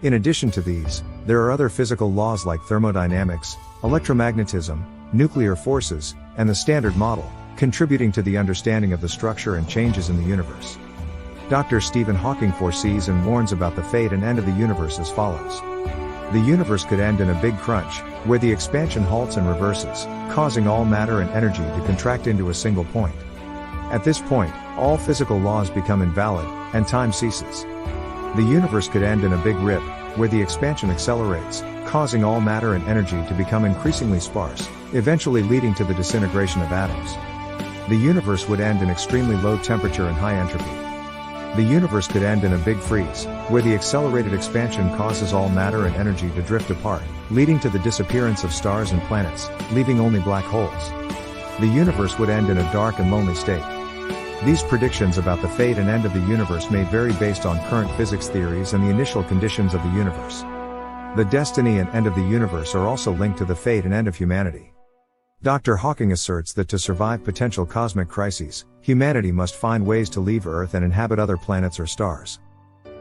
In addition to these, there are other physical laws like thermodynamics, electromagnetism, nuclear forces, and the Standard Model, contributing to the understanding of the structure and changes in the universe. Dr. Stephen Hawking foresees and warns about the fate and end of the universe as follows. The universe could end in a big crunch, where the expansion halts and reverses, causing all matter and energy to contract into a single point. At this point, all physical laws become invalid, and time ceases. The universe could end in a big rip, where the expansion accelerates, causing all matter and energy to become increasingly sparse, eventually leading to the disintegration of atoms. The universe would end in extremely low temperature and high entropy. The universe could end in a big freeze, where the accelerated expansion causes all matter and energy to drift apart, leading to the disappearance of stars and planets, leaving only black holes. The universe would end in a dark and lonely state. These predictions about the fate and end of the universe may vary based on current physics theories and the initial conditions of the universe. The destiny and end of the universe are also linked to the fate and end of humanity. Dr. Hawking asserts that to survive potential cosmic crises, humanity must find ways to leave Earth and inhabit other planets or stars.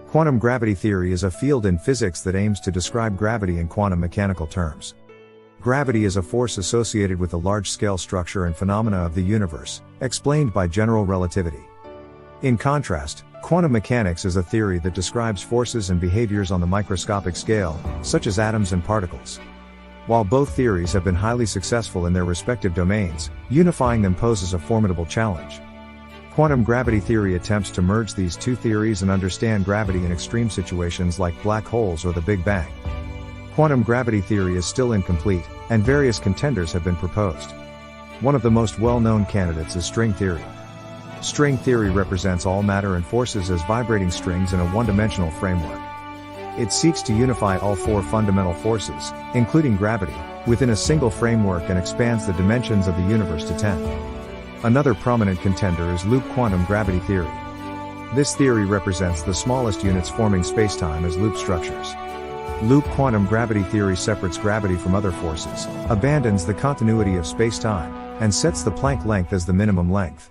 Quantum gravity theory is a field in physics that aims to describe gravity in quantum mechanical terms. Gravity is a force associated with the large-scale structure and phenomena of the universe, explained by general relativity. In contrast, quantum mechanics is a theory that describes forces and behaviors on the microscopic scale, such as atoms and particles. While both theories have been highly successful in their respective domains, unifying them poses a formidable challenge. Quantum gravity theory attempts to merge these two theories and understand gravity in extreme situations like black holes or the Big Bang. Quantum gravity theory is still incomplete, and various contenders have been proposed. One of the most well-known candidates is string theory. String theory represents all matter and forces as vibrating strings in a one-dimensional framework. It seeks to unify all four fundamental forces, including gravity, within a single framework and expands the dimensions of the universe to 10. Another prominent contender is loop quantum gravity theory. This theory represents the smallest units forming spacetime as loop structures. Loop quantum gravity theory separates gravity from other forces, abandons the continuity of spacetime, and sets the Planck length as the minimum length.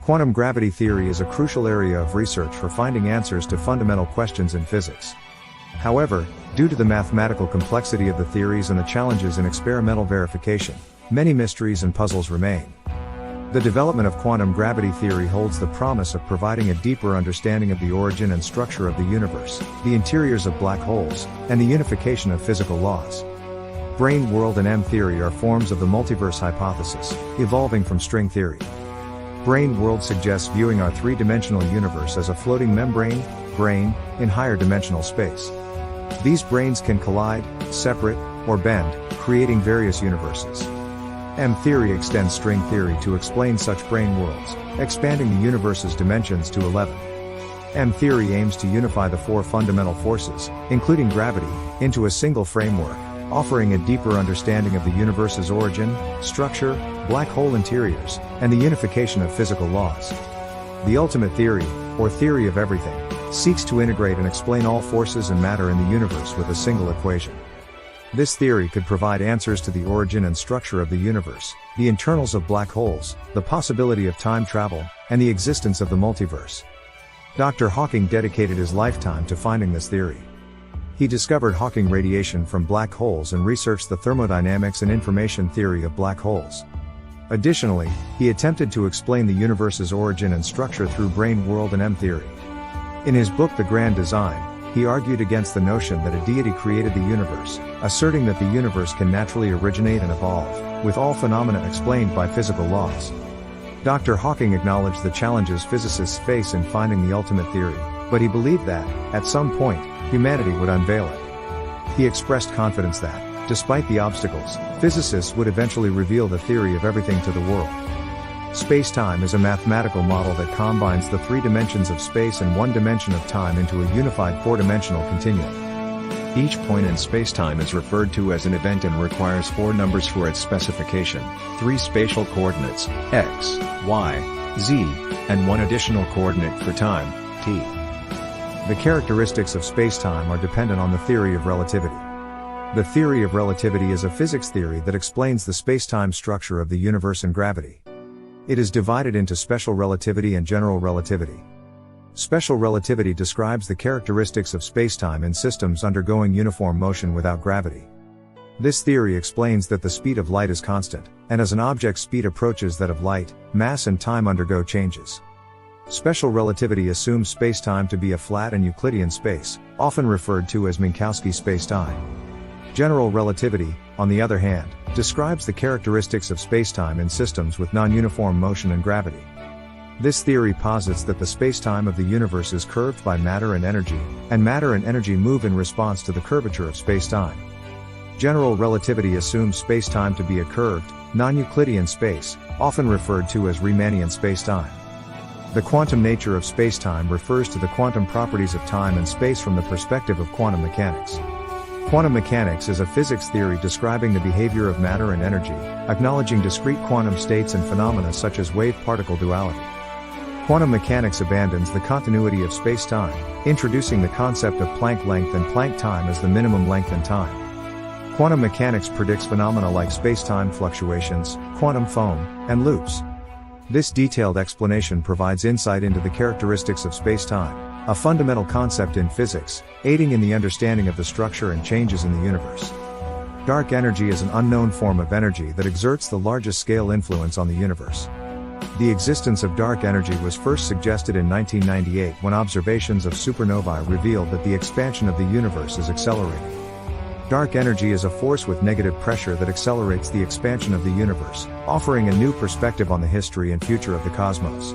Quantum gravity theory is a crucial area of research for finding answers to fundamental questions in physics. However, due to the mathematical complexity of the theories and the challenges in experimental verification, many mysteries and puzzles remain. The development of quantum gravity theory holds the promise of providing a deeper understanding of the origin and structure of the universe, the interiors of black holes, and the unification of physical laws. Brain world and M-theory are forms of the multiverse hypothesis, evolving from string theory. Brain world suggests viewing our three-dimensional universe as a floating membrane, brain, in higher dimensional space. These brains can collide, separate, or bend, creating various universes. M theory extends string theory to explain such brane worlds, expanding the universe's dimensions to 11. M theory aims to unify the four fundamental forces, including gravity, into a single framework, offering a deeper understanding of the universe's origin, structure, black hole interiors, and the unification of physical laws. The ultimate theory, or theory of everything, seeks to integrate and explain all forces and matter in the universe with a single equation. This theory could provide answers to the origin and structure of the universe, the internals of black holes, the possibility of time travel, and the existence of the multiverse. Dr. Hawking dedicated his lifetime to finding this theory. He discovered Hawking radiation from black holes and researched the thermodynamics and information theory of black holes. Additionally, he attempted to explain the universe's origin and structure through brane world and M theory. In his book The Grand Design, he argued against the notion that a deity created the universe, asserting that the universe can naturally originate and evolve, with all phenomena explained by physical laws. Dr. Hawking acknowledged the challenges physicists face in finding the ultimate theory, but he believed that, at some point, humanity would unveil it. He expressed confidence that, despite the obstacles, physicists would eventually reveal the theory of everything to the world. Space-time is a mathematical model that combines the three dimensions of space and one dimension of time into a unified four-dimensional continuum. Each point in spacetime is referred to as an event and requires four numbers for its specification, three spatial coordinates, x, y, z, and one additional coordinate for time, t. The characteristics of spacetime are dependent on the theory of relativity. The theory of relativity is a physics theory that explains the spacetime structure of the universe and gravity. It is divided into special relativity and general relativity. Special relativity describes the characteristics of spacetime in systems undergoing uniform motion without gravity. This theory explains that the speed of light is constant, and as an object's speed approaches that of light, mass and time undergo changes. Special relativity assumes spacetime to be a flat and Euclidean space, often referred to as Minkowski spacetime. General relativity, on the other hand, describes the characteristics of spacetime in systems with non-uniform motion and gravity. This theory posits that the spacetime of the universe is curved by matter and matter and energy move in response to the curvature of spacetime. General relativity assumes spacetime to be a curved, non-Euclidean space, often referred to as Riemannian spacetime. The quantum nature of spacetime refers to the quantum properties of time and space from the perspective of quantum mechanics. Quantum mechanics is a physics theory describing the behavior of matter and energy, acknowledging discrete quantum states and phenomena such as wave-particle duality. Quantum mechanics abandons the continuity of space-time, introducing the concept of Planck length and Planck time as the minimum length in time. Quantum mechanics predicts phenomena like space-time fluctuations, quantum foam, and loops. This detailed explanation provides insight into the characteristics of space-time, a fundamental concept in physics, aiding in the understanding of the structure and changes in the universe. Dark energy is an unknown form of energy that exerts the largest scale influence on the universe. The existence of dark energy was first suggested in 1998 when observations of supernovae revealed that the expansion of the universe is accelerating. Dark energy is a force with negative pressure that accelerates the expansion of the universe, offering a new perspective on the history and future of the cosmos.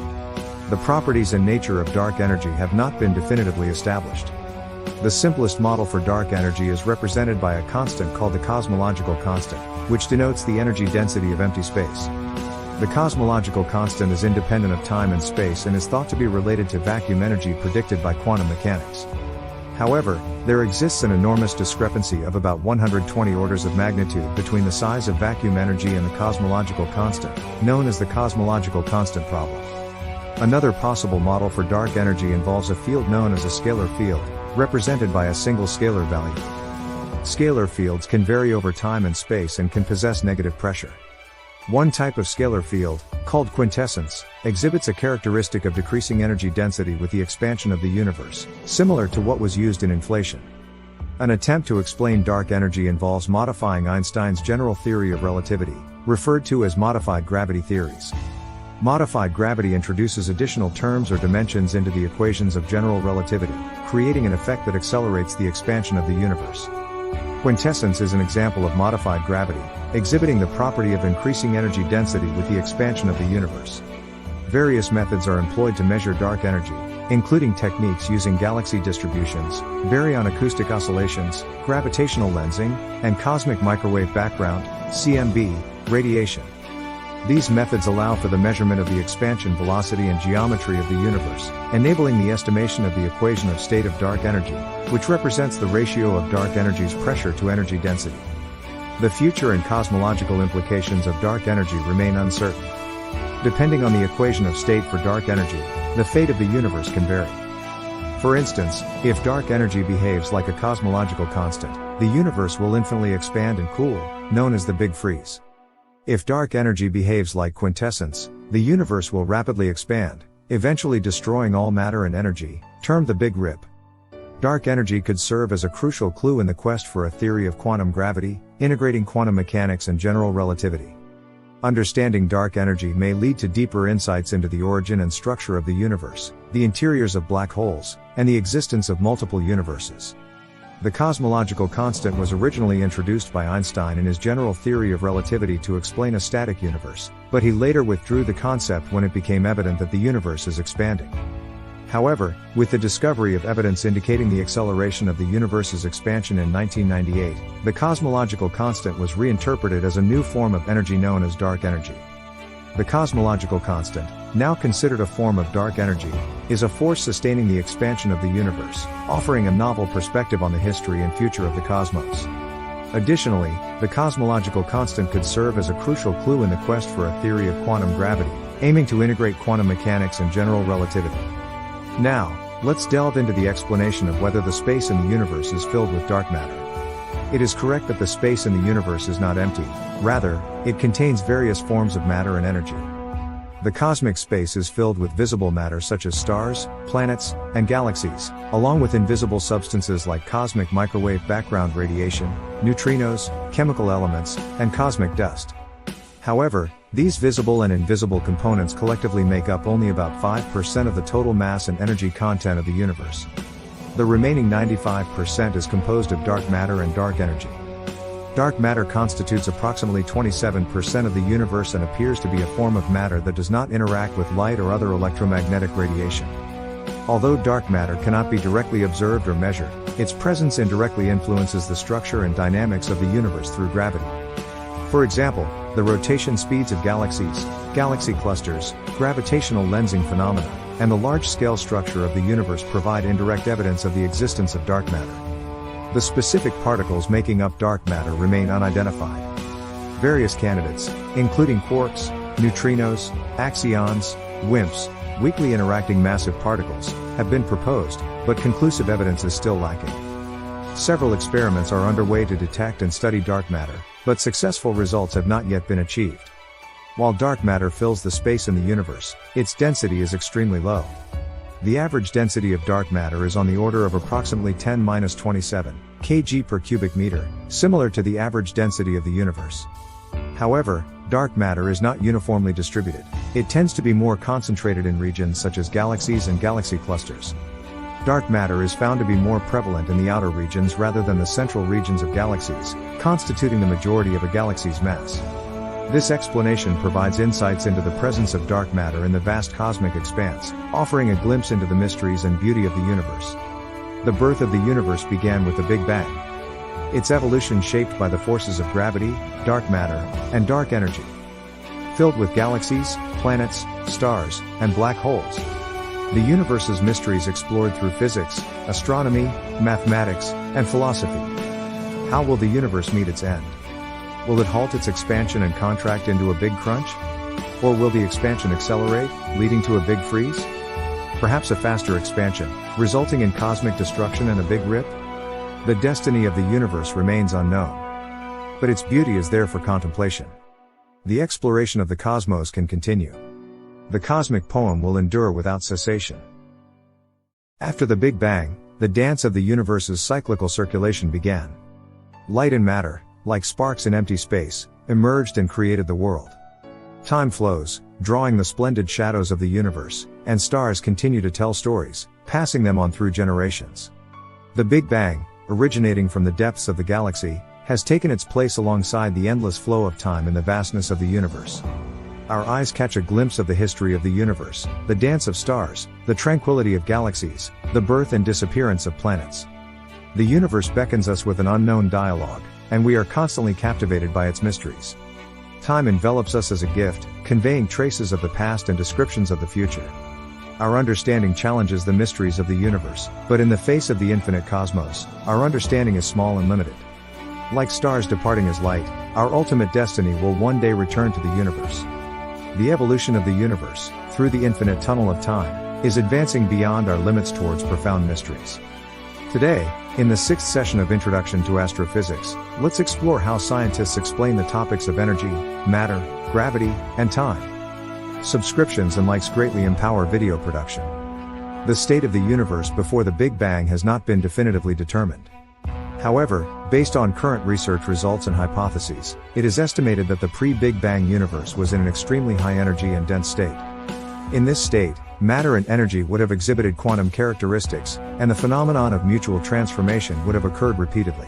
The properties and nature of dark energy have not been definitively established. The simplest model for dark energy is represented by a constant called the cosmological constant, which denotes the energy density of empty space. The cosmological constant is independent of time and space and is thought to be related to vacuum energy predicted by quantum mechanics. However, there exists an enormous discrepancy of about 120 orders of magnitude between the size of vacuum energy and the cosmological constant, known as the cosmological constant problem. Another possible model for dark energy involves a field known as a scalar field, represented by a single scalar value. Scalar fields can vary over time and space and can possess negative pressure. One type of scalar field, called quintessence, exhibits a characteristic of decreasing energy density with the expansion of the universe, similar to what was used in inflation. An attempt to explain dark energy involves modifying Einstein's general theory of relativity, referred to as modified gravity theories. Modified gravity introduces additional terms or dimensions into the equations of general relativity, creating an effect that accelerates the expansion of the universe. Quintessence is an example of modified gravity, exhibiting the property of increasing energy density with the expansion of the universe. Various methods are employed to measure dark energy, including techniques using galaxy distributions, baryon acoustic oscillations, gravitational lensing, and cosmic microwave background (CMB) radiation. These methods allow for the measurement of the expansion velocity and geometry of the universe, enabling the estimation of the equation of state of dark energy, which represents the ratio of dark energy's pressure to energy density. The future and cosmological implications of dark energy remain uncertain. Depending on the equation of state for dark energy, the fate of the universe can vary. For instance, if dark energy behaves like a cosmological constant, the universe will infinitely expand and cool, known as the Big Freeze. If dark energy behaves like quintessence, the universe will rapidly expand, eventually destroying all matter and energy, termed the Big Rip. Dark energy could serve as a crucial clue in the quest for a theory of quantum gravity, integrating quantum mechanics and general relativity. Understanding dark energy may lead to deeper insights into the origin and structure of the universe, the interiors of black holes, and the existence of multiple universes. The cosmological constant was originally introduced by Einstein in his general theory of relativity to explain a static universe, but he later withdrew the concept when it became evident that the universe is expanding. However, with the discovery of evidence indicating the acceleration of the universe's expansion in 1998, the cosmological constant was reinterpreted as a new form of energy known as dark energy. The cosmological constant, now considered a form of dark energy, is a force sustaining the expansion of the universe, offering a novel perspective on the history and future of the cosmos. Additionally, the cosmological constant could serve as a crucial clue in the quest for a theory of quantum gravity, aiming to integrate quantum mechanics and general relativity. Now, let's delve into the explanation of whether the space in the universe is filled with dark matter. It is correct that the space in the universe is not empty, rather, it contains various forms of matter and energy. The cosmic space is filled with visible matter such as stars, planets, and galaxies, along with invisible substances like cosmic microwave background radiation, neutrinos, chemical elements, and cosmic dust. However, these visible and invisible components collectively make up only about 5% of the total mass and energy content of the universe. The remaining 95% is composed of dark matter and dark energy. Dark matter constitutes approximately 27% of the universe and appears to be a form of matter that does not interact with light or other electromagnetic radiation. Although dark matter cannot be directly observed or measured, its presence indirectly influences the structure and dynamics of the universe through gravity. For example, the rotation speeds of galaxies, galaxy clusters, gravitational lensing phenomena, and the large-scale structure of the universe provide indirect evidence of the existence of dark matter. The specific particles making up dark matter remain unidentified. Various candidates, including quarks, neutrinos, axions, WIMPs, weakly interacting massive particles, have been proposed, but conclusive evidence is still lacking. Several experiments are underway to detect and study dark matter, but successful results have not yet been achieved. While dark matter fills the space in the universe, its density is extremely low. The average density of dark matter is on the order of approximately 10⁻27 kg per cubic meter, similar to the average density of the universe. However, dark matter is not uniformly distributed. It tends to be more concentrated in regions such as galaxies and galaxy clusters. Dark matter is found to be more prevalent in the outer regions rather than the central regions of galaxies, constituting the majority of a galaxy's mass. This explanation provides insights into the presence of dark matter in the vast cosmic expanse, offering a glimpse into the mysteries and beauty of the universe. The birth of the universe began with the Big Bang. Its evolution shaped by the forces of gravity, dark matter, and dark energy. Filled with galaxies, planets, stars, and black holes. The universe's mysteries explored through physics, astronomy, mathematics, and philosophy. How will the universe meet its end? Will it halt its expansion and contract into a big crunch? Or will the expansion accelerate, leading to a big freeze? Perhaps a faster expansion, resulting in cosmic destruction and a big rip? The destiny of the universe remains unknown. But its beauty is there for contemplation. The exploration of the cosmos can continue. The cosmic poem will endure without cessation. After the Big Bang, the dance of the universe's cyclical circulation began. Light and matter, like sparks in empty space, emerged and created the world. Time flows, drawing the splendid shadows of the universe, and stars continue to tell stories, passing them on through generations. The Big Bang, originating from the depths of the galaxy, has taken its place alongside the endless flow of time in the vastness of the universe. Our eyes catch a glimpse of the history of the universe, the dance of stars, the tranquility of galaxies, the birth and disappearance of planets. The universe beckons us with an unknown dialogue, and we are constantly captivated by its mysteries. Time envelops us as a gift, conveying traces of the past and descriptions of the future. Our understanding challenges the mysteries of the universe, but in the face of the infinite cosmos, our understanding is small and limited. Like stars departing as light, our ultimate destiny will one day return to the universe. The evolution of the universe, through the infinite tunnel of time, is advancing beyond our limits towards profound mysteries. Today, in the 6th session of Introduction to Astrophysics, let's explore how scientists explain the topics of energy, matter, gravity, and time. Subscriptions and likes greatly empower video production. The state of the universe before the Big Bang has not been definitively determined. However, based on current research results and hypotheses, it is estimated that the pre-Big Bang universe was in an extremely high energy and dense state. In this state, matter and energy would have exhibited quantum characteristics, and the phenomenon of mutual transformation would have occurred repeatedly.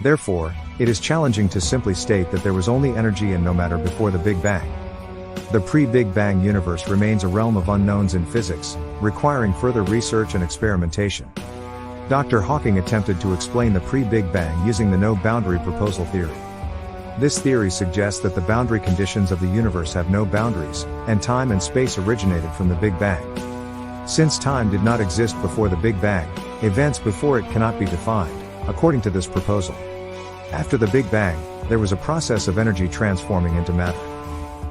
Therefore, it is challenging to simply state that there was only energy and no matter before the Big Bang. The pre-Big Bang universe remains a realm of unknowns in physics, requiring further research and experimentation. Dr. Hawking attempted to explain the pre-Big Bang using the no-boundary proposal theory. This theory suggests that the boundary conditions of the universe have no boundaries, and time and space originated from the Big Bang. Since time did not exist before the Big Bang, events before it cannot be defined, according to this proposal. After the Big Bang, there was a process of energy transforming into matter.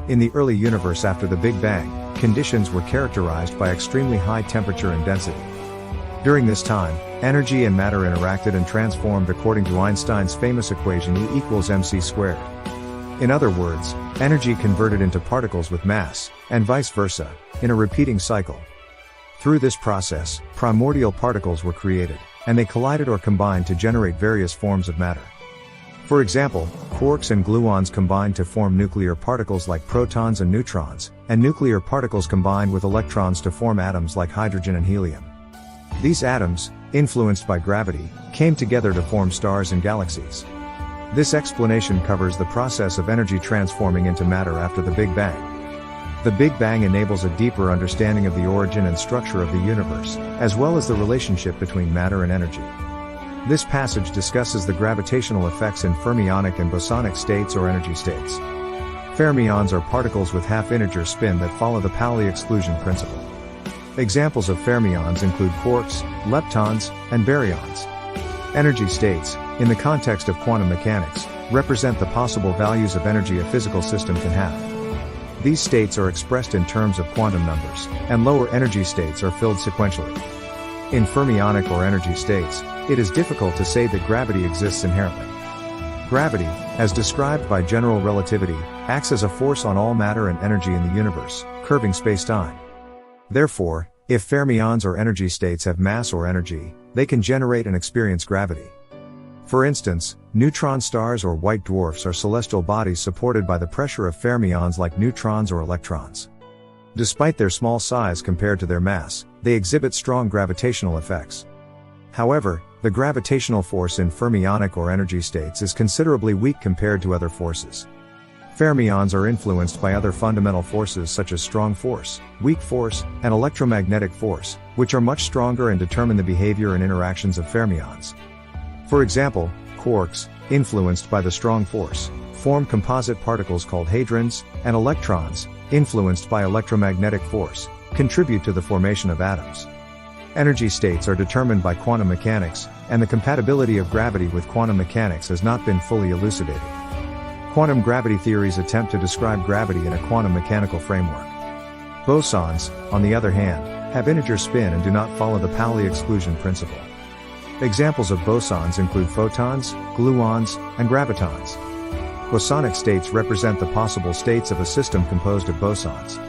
In the early universe after the Big Bang, conditions were characterized by extremely high temperature and density. During this time, energy and matter interacted and transformed according to Einstein's famous equation E equals mc squared. In other words, energy converted into particles with mass, and vice versa, in a repeating cycle. Through this process, primordial particles were created, and they collided or combined to generate various forms of matter. For example, quarks and gluons combined to form nuclear particles like protons and neutrons, and nuclear particles combined with electrons to form atoms like hydrogen and helium. These atoms, influenced by gravity, came together to form stars and galaxies. This explanation covers the process of energy transforming into matter after the Big Bang. The Big Bang enables a deeper understanding of the origin and structure of the universe, as well as the relationship between matter and energy. This passage discusses the gravitational effects in fermionic and bosonic states or energy states. Fermions are particles with half-integer spin that follow the Pauli exclusion principle. Examples of fermions include quarks, leptons, and baryons. Energy states, in the context of quantum mechanics, represent the possible values of energy a physical system can have. These states are expressed in terms of quantum numbers, and lower energy states are filled sequentially. In fermionic or energy states, it is difficult to say that gravity exists inherently. Gravity, as described by general relativity, acts as a force on all matter and energy in the universe, curving space-time. Therefore, if fermions or energy states have mass or energy, they can generate and experience gravity. For instance, neutron stars or white dwarfs are celestial bodies supported by the pressure of fermions like neutrons or electrons. Despite their small size compared to their mass, they exhibit strong gravitational effects. However, the gravitational force in fermionic or energy states is considerably weak compared to other forces. Fermions are influenced by other fundamental forces such as strong force, weak force, and electromagnetic force, which are much stronger and determine the behavior and interactions of fermions. For example, quarks, influenced by the strong force, form composite particles called hadrons, and electrons, influenced by electromagnetic force, contribute to the formation of atoms. Energy states are determined by quantum mechanics, and the compatibility of gravity with quantum mechanics has not been fully elucidated. Quantum gravity theories attempt to describe gravity in a quantum mechanical framework. Bosons, on the other hand, have integer spin and do not follow the Pauli exclusion principle. Examples of bosons include photons, gluons, and gravitons. Bosonic states represent the possible states of a system composed of bosons.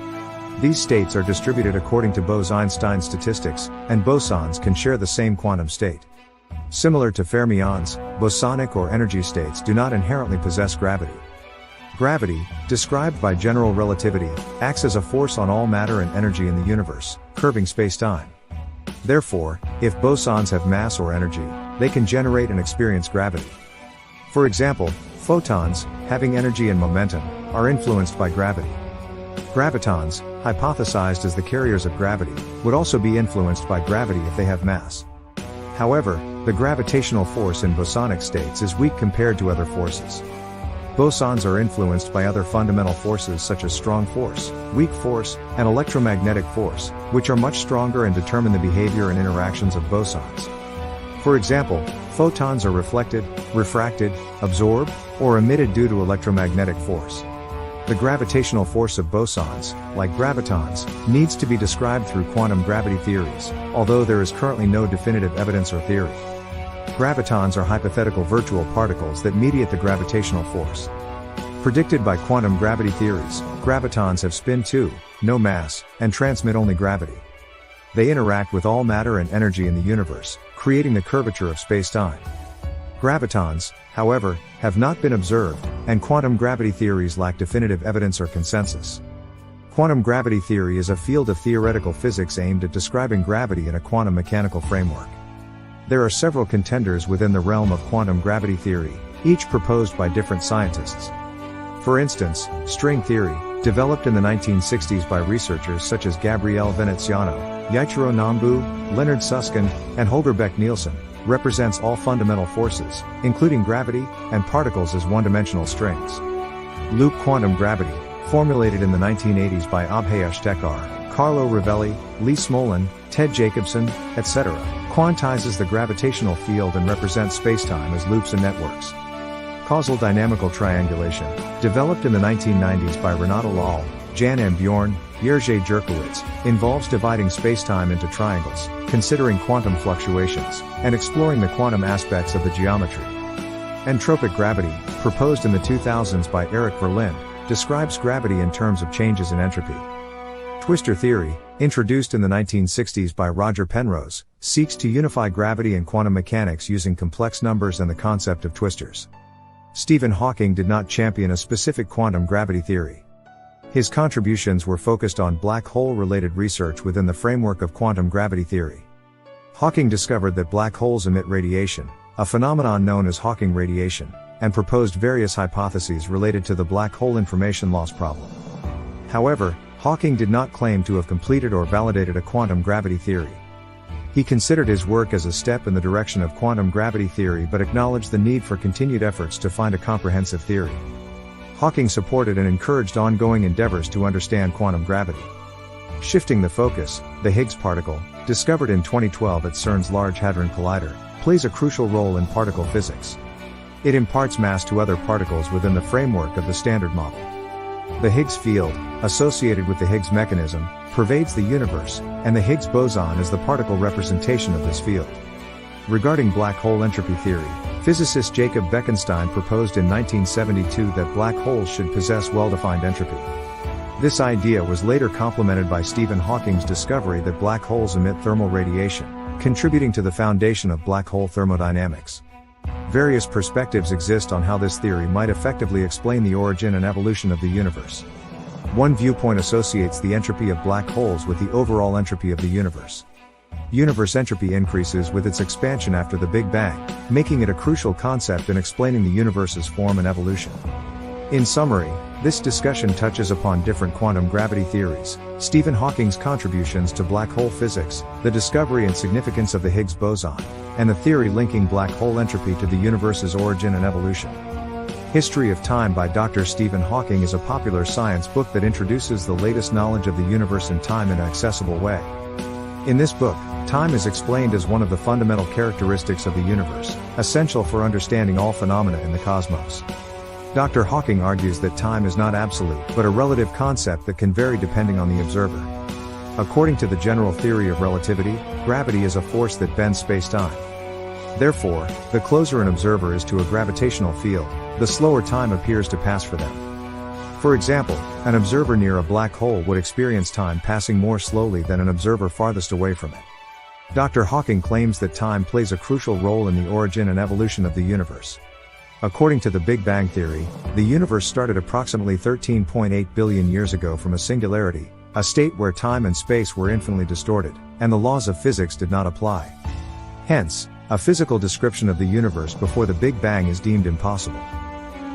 These states are distributed according to Bose-Einstein statistics, and bosons can share the same quantum state. Similar to fermions, bosonic or energy states do not inherently possess gravity. Gravity, described by general relativity, acts as a force on all matter and energy in the universe, curving space-time. Therefore, if bosons have mass or energy, they can generate and experience gravity. For example, photons, having energy and momentum, are influenced by gravity. Gravitons, hypothesized as the carriers of gravity, would also be influenced by gravity if they have mass. However, the gravitational force in bosonic states is weak compared to other forces. Bosons are influenced by other fundamental forces such as strong force, weak force, and electromagnetic force, which are much stronger and determine the behavior and interactions of bosons. For example, photons are reflected, refracted, absorbed, or emitted due to electromagnetic force. The gravitational force of bosons, like gravitons, needs to be described through quantum gravity theories, although there is currently no definitive evidence or theory. Gravitons are hypothetical virtual particles that mediate the gravitational force. Predicted by quantum gravity theories, gravitons have spin 2, no mass, and transmit only gravity. They interact with all matter and energy in the universe, creating the curvature of space-time. Gravitons, however, have not been observed, and quantum gravity theories lack definitive evidence or consensus. Quantum gravity theory is a field of theoretical physics aimed at describing gravity in a quantum mechanical framework. There are several contenders within the realm of quantum gravity theory, each proposed by different scientists. For instance, string theory, developed in the 1960s by researchers such as Gabriele Veneziano, Yichiro Nambu, Leonard Susskind, and Holger Beck-Nielsen, represents all fundamental forces, including gravity, and particles as one-dimensional strings. Loop quantum gravity, formulated in the 1980s by Abhyash Tekar, Carlo Rovelli, Lee Smolin, Ted Jacobson, etc., quantizes the gravitational field and represents spacetime as loops and networks. Causal dynamical triangulation, developed in the 1990s by Renato Lal, Jan M. Bjorn, Jerzy Jerkowitz, involves dividing spacetime into triangles, considering quantum fluctuations, and exploring the quantum aspects of the geometry. Entropic gravity, proposed in the 2000s by Eric Verlinde, describes gravity in terms of changes in entropy. Twistor theory, introduced in the 1960s by Roger Penrose, seeks to unify gravity and quantum mechanics using complex numbers and the concept of twistors. Stephen Hawking did not champion a specific quantum gravity theory. His contributions were focused on black hole-related research within the framework of quantum gravity theory. Hawking discovered that black holes emit radiation, a phenomenon known as Hawking radiation, and proposed various hypotheses related to the black hole information loss problem. However, Hawking did not claim to have completed or validated a quantum gravity theory. He considered his work as a step in the direction of quantum gravity theory but acknowledged the need for continued efforts to find a comprehensive theory. Hawking supported and encouraged ongoing endeavors to understand quantum gravity. Shifting the focus, the Higgs particle, discovered in 2012 at CERN's Large Hadron Collider, plays a crucial role in particle physics. It imparts mass to other particles within the framework of the Standard Model. The Higgs field, associated with the Higgs mechanism, pervades the universe, and the Higgs boson is the particle representation of this field. Regarding black hole entropy theory, physicist Jacob Bekenstein proposed in 1972 that black holes should possess well-defined entropy. This idea was later complemented by Stephen Hawking's discovery that black holes emit thermal radiation, contributing to the foundation of black hole thermodynamics. Various perspectives exist on how this theory might effectively explain the origin and evolution of the universe. One viewpoint associates the entropy of black holes with the overall entropy of the universe. Universe entropy increases with its expansion after the Big Bang, making it a crucial concept in explaining the universe's form and evolution. In summary, this discussion touches upon different quantum gravity theories, Stephen Hawking's contributions to black hole physics, the discovery and significance of the Higgs boson, and the theory linking black hole entropy to the universe's origin and evolution. History of Time by Dr. Stephen Hawking is a popular science book that introduces the latest knowledge of the universe and time in an accessible way. In this book, time is explained as one of the fundamental characteristics of the universe, essential for understanding all phenomena in the cosmos. Dr. Hawking argues that time is not absolute but a relative concept that can vary depending on the observer. According to the general theory of relativity, gravity is a force that bends space-time. Therefore, the closer an observer is to a gravitational field, the slower time appears to pass for them. For example, an observer near a black hole would experience time passing more slowly than an observer farthest away from it. Dr. Hawking claims that time plays a crucial role in the origin and evolution of the universe. According to the Big Bang theory, the universe started approximately 13.8 billion years ago from a singularity, a state where time and space were infinitely distorted, and the laws of physics did not apply. Hence, a physical description of the universe before the Big Bang is deemed impossible.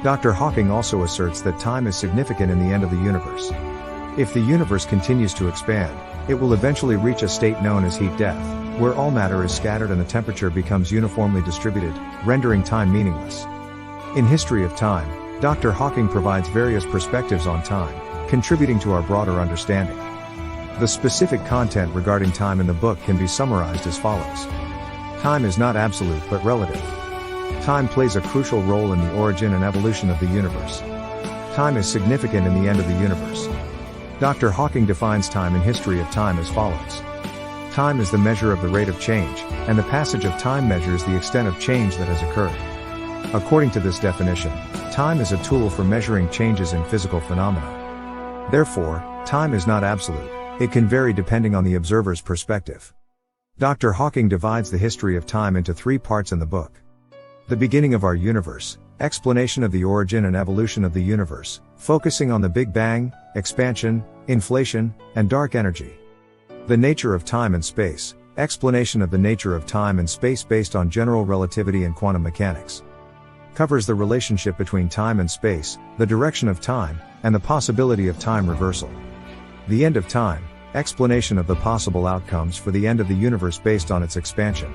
Dr. Hawking also asserts that time is significant in the end of the universe. If the universe continues to expand, it will eventually reach a state known as heat death, where all matter is scattered and the temperature becomes uniformly distributed, rendering time meaningless. In History of Time, Dr. Hawking provides various perspectives on time, contributing to our broader understanding. The specific content regarding time in the book can be summarized as follows. Time is not absolute but relative. Time plays a crucial role in the origin and evolution of the universe. Time is significant in the end of the universe. Dr. Hawking defines time in History of Time as follows. Time is the measure of the rate of change, and the passage of time measures the extent of change that has occurred. According to this definition, time is a tool for measuring changes in physical phenomena. Therefore, time is not absolute. It can vary depending on the observer's perspective. Dr. Hawking divides the history of time into 3 parts in the book. The beginning of our universe, explanation of the origin and evolution of the universe, focusing on the Big Bang, expansion, inflation, and dark energy. The nature of time and space, explanation of the nature of time and space based on general relativity and quantum mechanics. Covers the relationship between time and space, the direction of time, and the possibility of time reversal. The end of time, explanation of the possible outcomes for the end of the universe based on its expansion.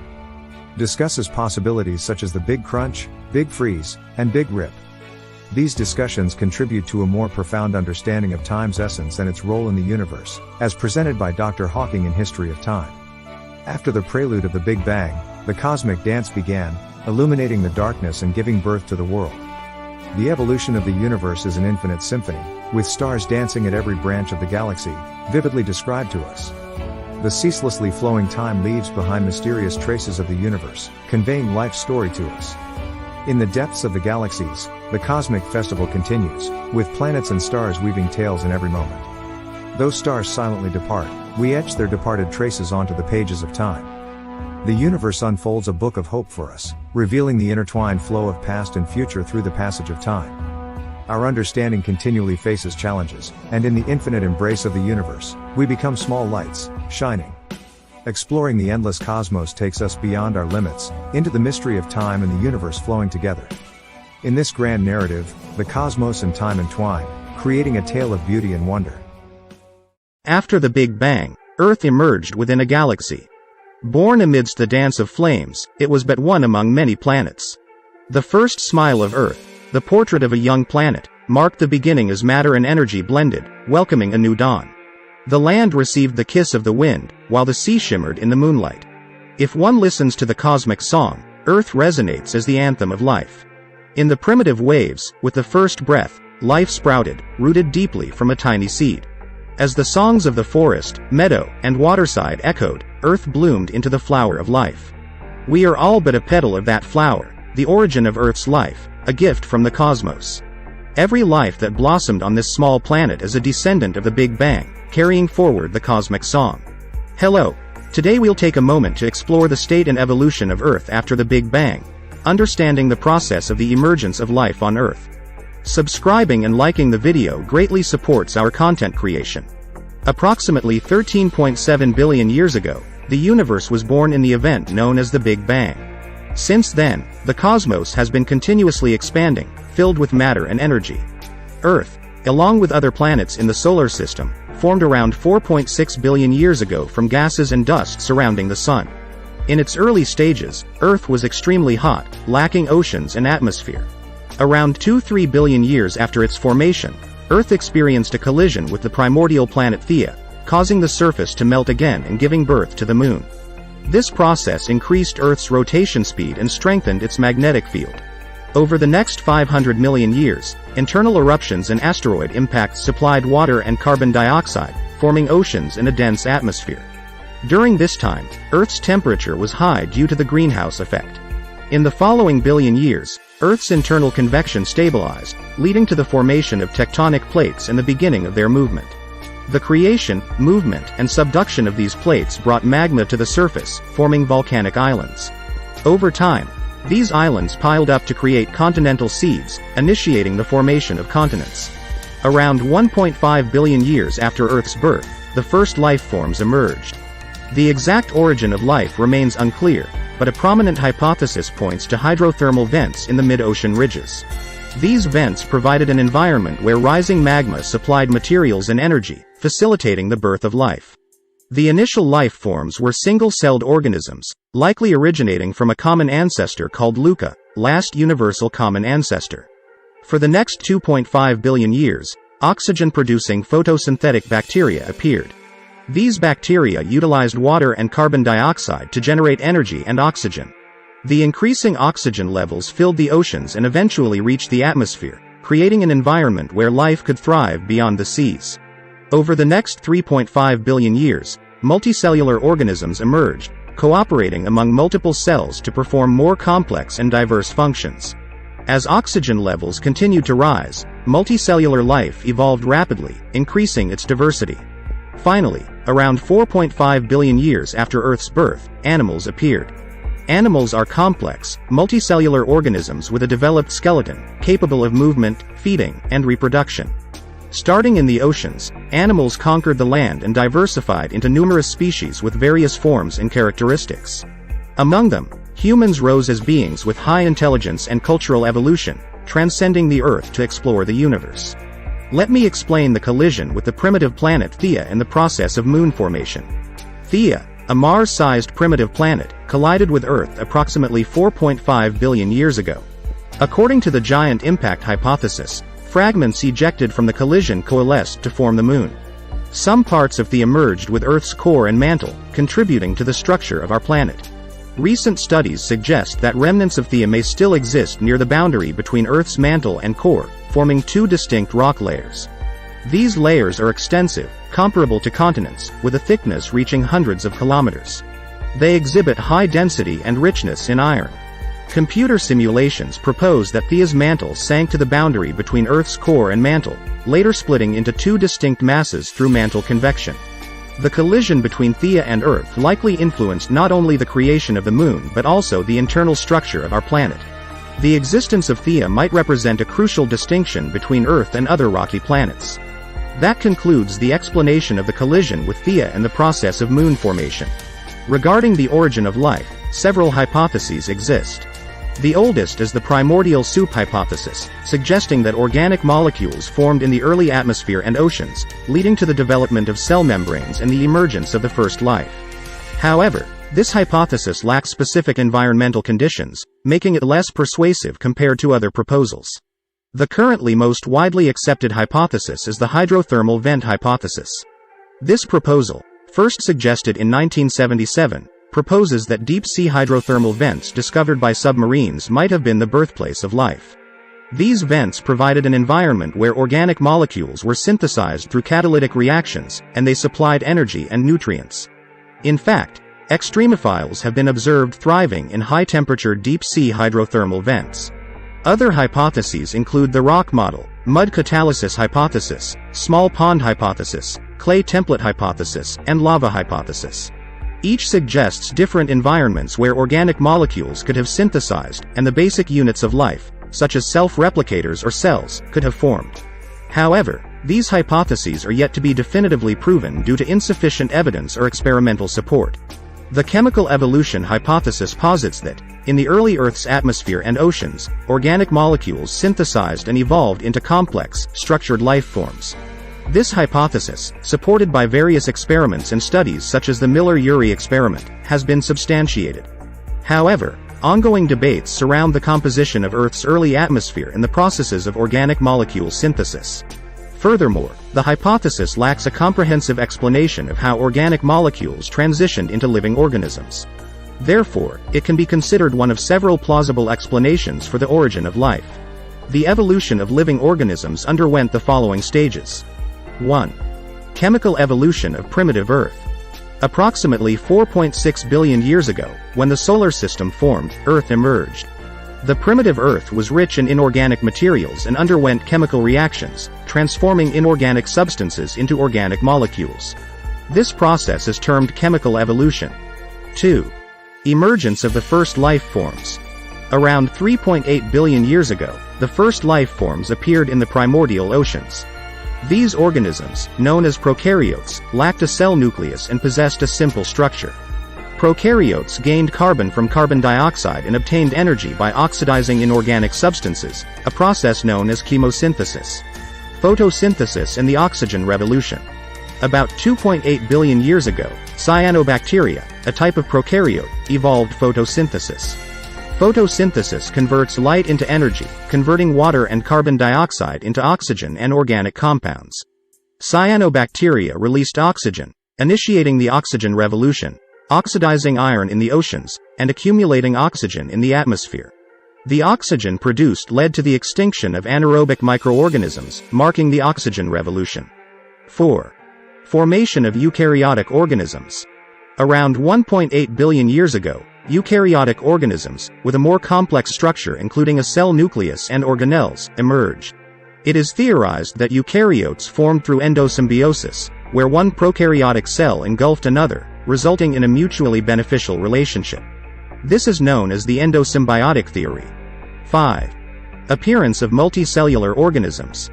Discusses possibilities such as the Big Crunch, Big Freeze, and Big Rip. These discussions contribute to a more profound understanding of time's essence and its role in the universe, as presented by Dr. Hawking in History of Time. After the prelude of the Big Bang, the cosmic dance began, illuminating the darkness and giving birth to the world. The evolution of the universe is an infinite symphony, with stars dancing at every branch of the galaxy, vividly described to us. The ceaselessly flowing time leaves behind mysterious traces of the universe, conveying life's story to us. In the depths of the galaxies, the cosmic festival continues, with planets and stars weaving tales in every moment. Those stars silently depart, we etch their departed traces onto the pages of time. The universe unfolds a book of hope for us, revealing the intertwined flow of past and future through the passage of time. Our understanding continually faces challenges, and in the infinite embrace of the universe, we become small lights, shining. Exploring the endless cosmos takes us beyond our limits, into the mystery of time and the universe flowing together. In this grand narrative, the cosmos and time entwine, creating a tale of beauty and wonder. After the Big Bang, Earth emerged within a galaxy. Born amidst the dance of flames, it was but one among many planets. The first smile of Earth, the portrait of a young planet, marked the beginning as matter and energy blended, welcoming a new dawn. The land received the kiss of the wind, while the sea shimmered in the moonlight. If one listens to the cosmic song, Earth resonates as the anthem of life. In the primitive waves, with the first breath, life sprouted, rooted deeply from a tiny seed. As the songs of the forest, meadow, and waterside echoed, Earth bloomed into the flower of life. We are all but a petal of that flower, the origin of Earth's life, a gift from the cosmos. Every life that blossomed on this small planet is a descendant of the Big Bang, carrying forward the cosmic song. Hello. Today we'll take a moment to explore the state and evolution of Earth after the Big Bang, understanding the process of the emergence of life on Earth. Subscribing and liking the video greatly supports our content creation. Approximately 13.7 billion years ago, the universe was born in the event known as the Big Bang. Since then, the cosmos has been continuously expanding, filled with matter and energy. Earth, along with other planets in the solar system, formed around 4.6 billion years ago from gases and dust surrounding the Sun. In its early stages, Earth was extremely hot, lacking oceans and atmosphere. Around 2-3 billion years after its formation, Earth experienced a collision with the primordial planet Theia, causing the surface to melt again and giving birth to the Moon. This process increased Earth's rotation speed and strengthened its magnetic field. Over the next 500 million years, internal eruptions and asteroid impacts supplied water and carbon dioxide, forming oceans and a dense atmosphere. During this time, Earth's temperature was high due to the greenhouse effect. In the following billion years, Earth's internal convection stabilized, leading to the formation of tectonic plates and the beginning of their movement. The creation, movement, and subduction of these plates brought magma to the surface, forming volcanic islands. Over time, these islands piled up to create continental seas, initiating the formation of continents. Around 1.5 billion years after Earth's birth, the first life forms emerged. The exact origin of life remains unclear, but a prominent hypothesis points to hydrothermal vents in the mid-ocean ridges. These vents provided an environment where rising magma supplied materials and energy, facilitating the birth of life. The initial life forms were single-celled organisms, likely originating from a common ancestor called LUCA, last universal common ancestor. For the next 2.5 billion years, oxygen-producing photosynthetic bacteria appeared. These bacteria utilized water and carbon dioxide to generate energy and oxygen. The increasing oxygen levels filled the oceans and eventually reached the atmosphere, creating an environment where life could thrive beyond the seas. Over the next 3.5 billion years, multicellular organisms emerged, cooperating among multiple cells to perform more complex and diverse functions. As oxygen levels continued to rise, multicellular life evolved rapidly, increasing its diversity. Finally, around 4.5 billion years after Earth's birth, animals appeared. Animals are complex, multicellular organisms with a developed skeleton, capable of movement, feeding, and reproduction. Starting in the oceans, animals conquered the land and diversified into numerous species with various forms and characteristics. Among them, humans rose as beings with high intelligence and cultural evolution, transcending the Earth to explore the universe. Let me explain the collision with the primitive planet Theia and the process of moon formation. Theia, a Mars-sized primitive planet, collided with Earth approximately 4.5 billion years ago. According to the giant impact hypothesis, fragments ejected from the collision coalesced to form the Moon. Some parts of Theia merged with Earth's core and mantle, contributing to the structure of our planet. Recent studies suggest that remnants of Theia may still exist near the boundary between Earth's mantle and core, forming two distinct rock layers. These layers are extensive, comparable to continents, with a thickness reaching hundreds of kilometers. They exhibit high density and richness in iron. Computer simulations propose that Theia's mantle sank to the boundary between Earth's core and mantle, later splitting into two distinct masses through mantle convection. The collision between Theia and Earth likely influenced not only the creation of the Moon but also the internal structure of our planet. The existence of Theia might represent a crucial distinction between Earth and other rocky planets. That concludes the explanation of the collision with Theia and the process of moon formation. Regarding the origin of life, several hypotheses exist. The oldest is the primordial soup hypothesis, suggesting that organic molecules formed in the early atmosphere and oceans, leading to the development of cell membranes and the emergence of the first life. However, this hypothesis lacks specific environmental conditions, making it less persuasive compared to other proposals. The currently most widely accepted hypothesis is the hydrothermal vent hypothesis. This proposal, first suggested in 1977, proposes that deep-sea hydrothermal vents discovered by submarines might have been the birthplace of life. These vents provided an environment where organic molecules were synthesized through catalytic reactions, and they supplied energy and nutrients. In fact, extremophiles have been observed thriving in high-temperature deep-sea hydrothermal vents. Other hypotheses include the rock model, mud catalysis hypothesis, small pond hypothesis, clay template hypothesis, and lava hypothesis. Each suggests different environments where organic molecules could have synthesized, and the basic units of life, such as self-replicators or cells, could have formed. However, these hypotheses are yet to be definitively proven due to insufficient evidence or experimental support. The chemical evolution hypothesis posits that, in the early Earth's atmosphere and oceans, organic molecules synthesized and evolved into complex, structured life forms. This hypothesis, supported by various experiments and studies such as the Miller-Urey experiment, has been substantiated. However, ongoing debates surround the composition of Earth's early atmosphere and the processes of organic molecule synthesis. Furthermore, the hypothesis lacks a comprehensive explanation of how organic molecules transitioned into living organisms. Therefore, it can be considered one of several plausible explanations for the origin of life. The evolution of living organisms underwent the following stages. 1. Chemical evolution of primitive Earth. Approximately 4.6 billion years ago, when the solar system formed, Earth emerged. The primitive Earth was rich in inorganic materials and underwent chemical reactions, transforming inorganic substances into organic molecules. This process is termed chemical evolution. 2. Emergence of the first life forms. Around 3.8 billion years ago, the first life forms appeared in the primordial oceans. These organisms, known as prokaryotes, lacked a cell nucleus and possessed a simple structure. Prokaryotes gained carbon from carbon dioxide and obtained energy by oxidizing inorganic substances, a process known as chemosynthesis. Photosynthesis and the oxygen revolution. About 2.8 billion years ago, cyanobacteria, a type of prokaryote, evolved photosynthesis. Photosynthesis converts light into energy, converting water and carbon dioxide into oxygen and organic compounds. Cyanobacteria released oxygen, initiating the oxygen revolution, oxidizing iron in the oceans, and accumulating oxygen in the atmosphere. The oxygen produced led to the extinction of anaerobic microorganisms, marking the oxygen revolution. 4. Formation of eukaryotic organisms. Around 1.8 billion years ago, eukaryotic organisms, with a more complex structure including a cell nucleus and organelles, emerged. It is theorized that eukaryotes formed through endosymbiosis, where one prokaryotic cell engulfed another, resulting in a mutually beneficial relationship. This is known as the endosymbiotic theory. 5. Appearance of multicellular organisms.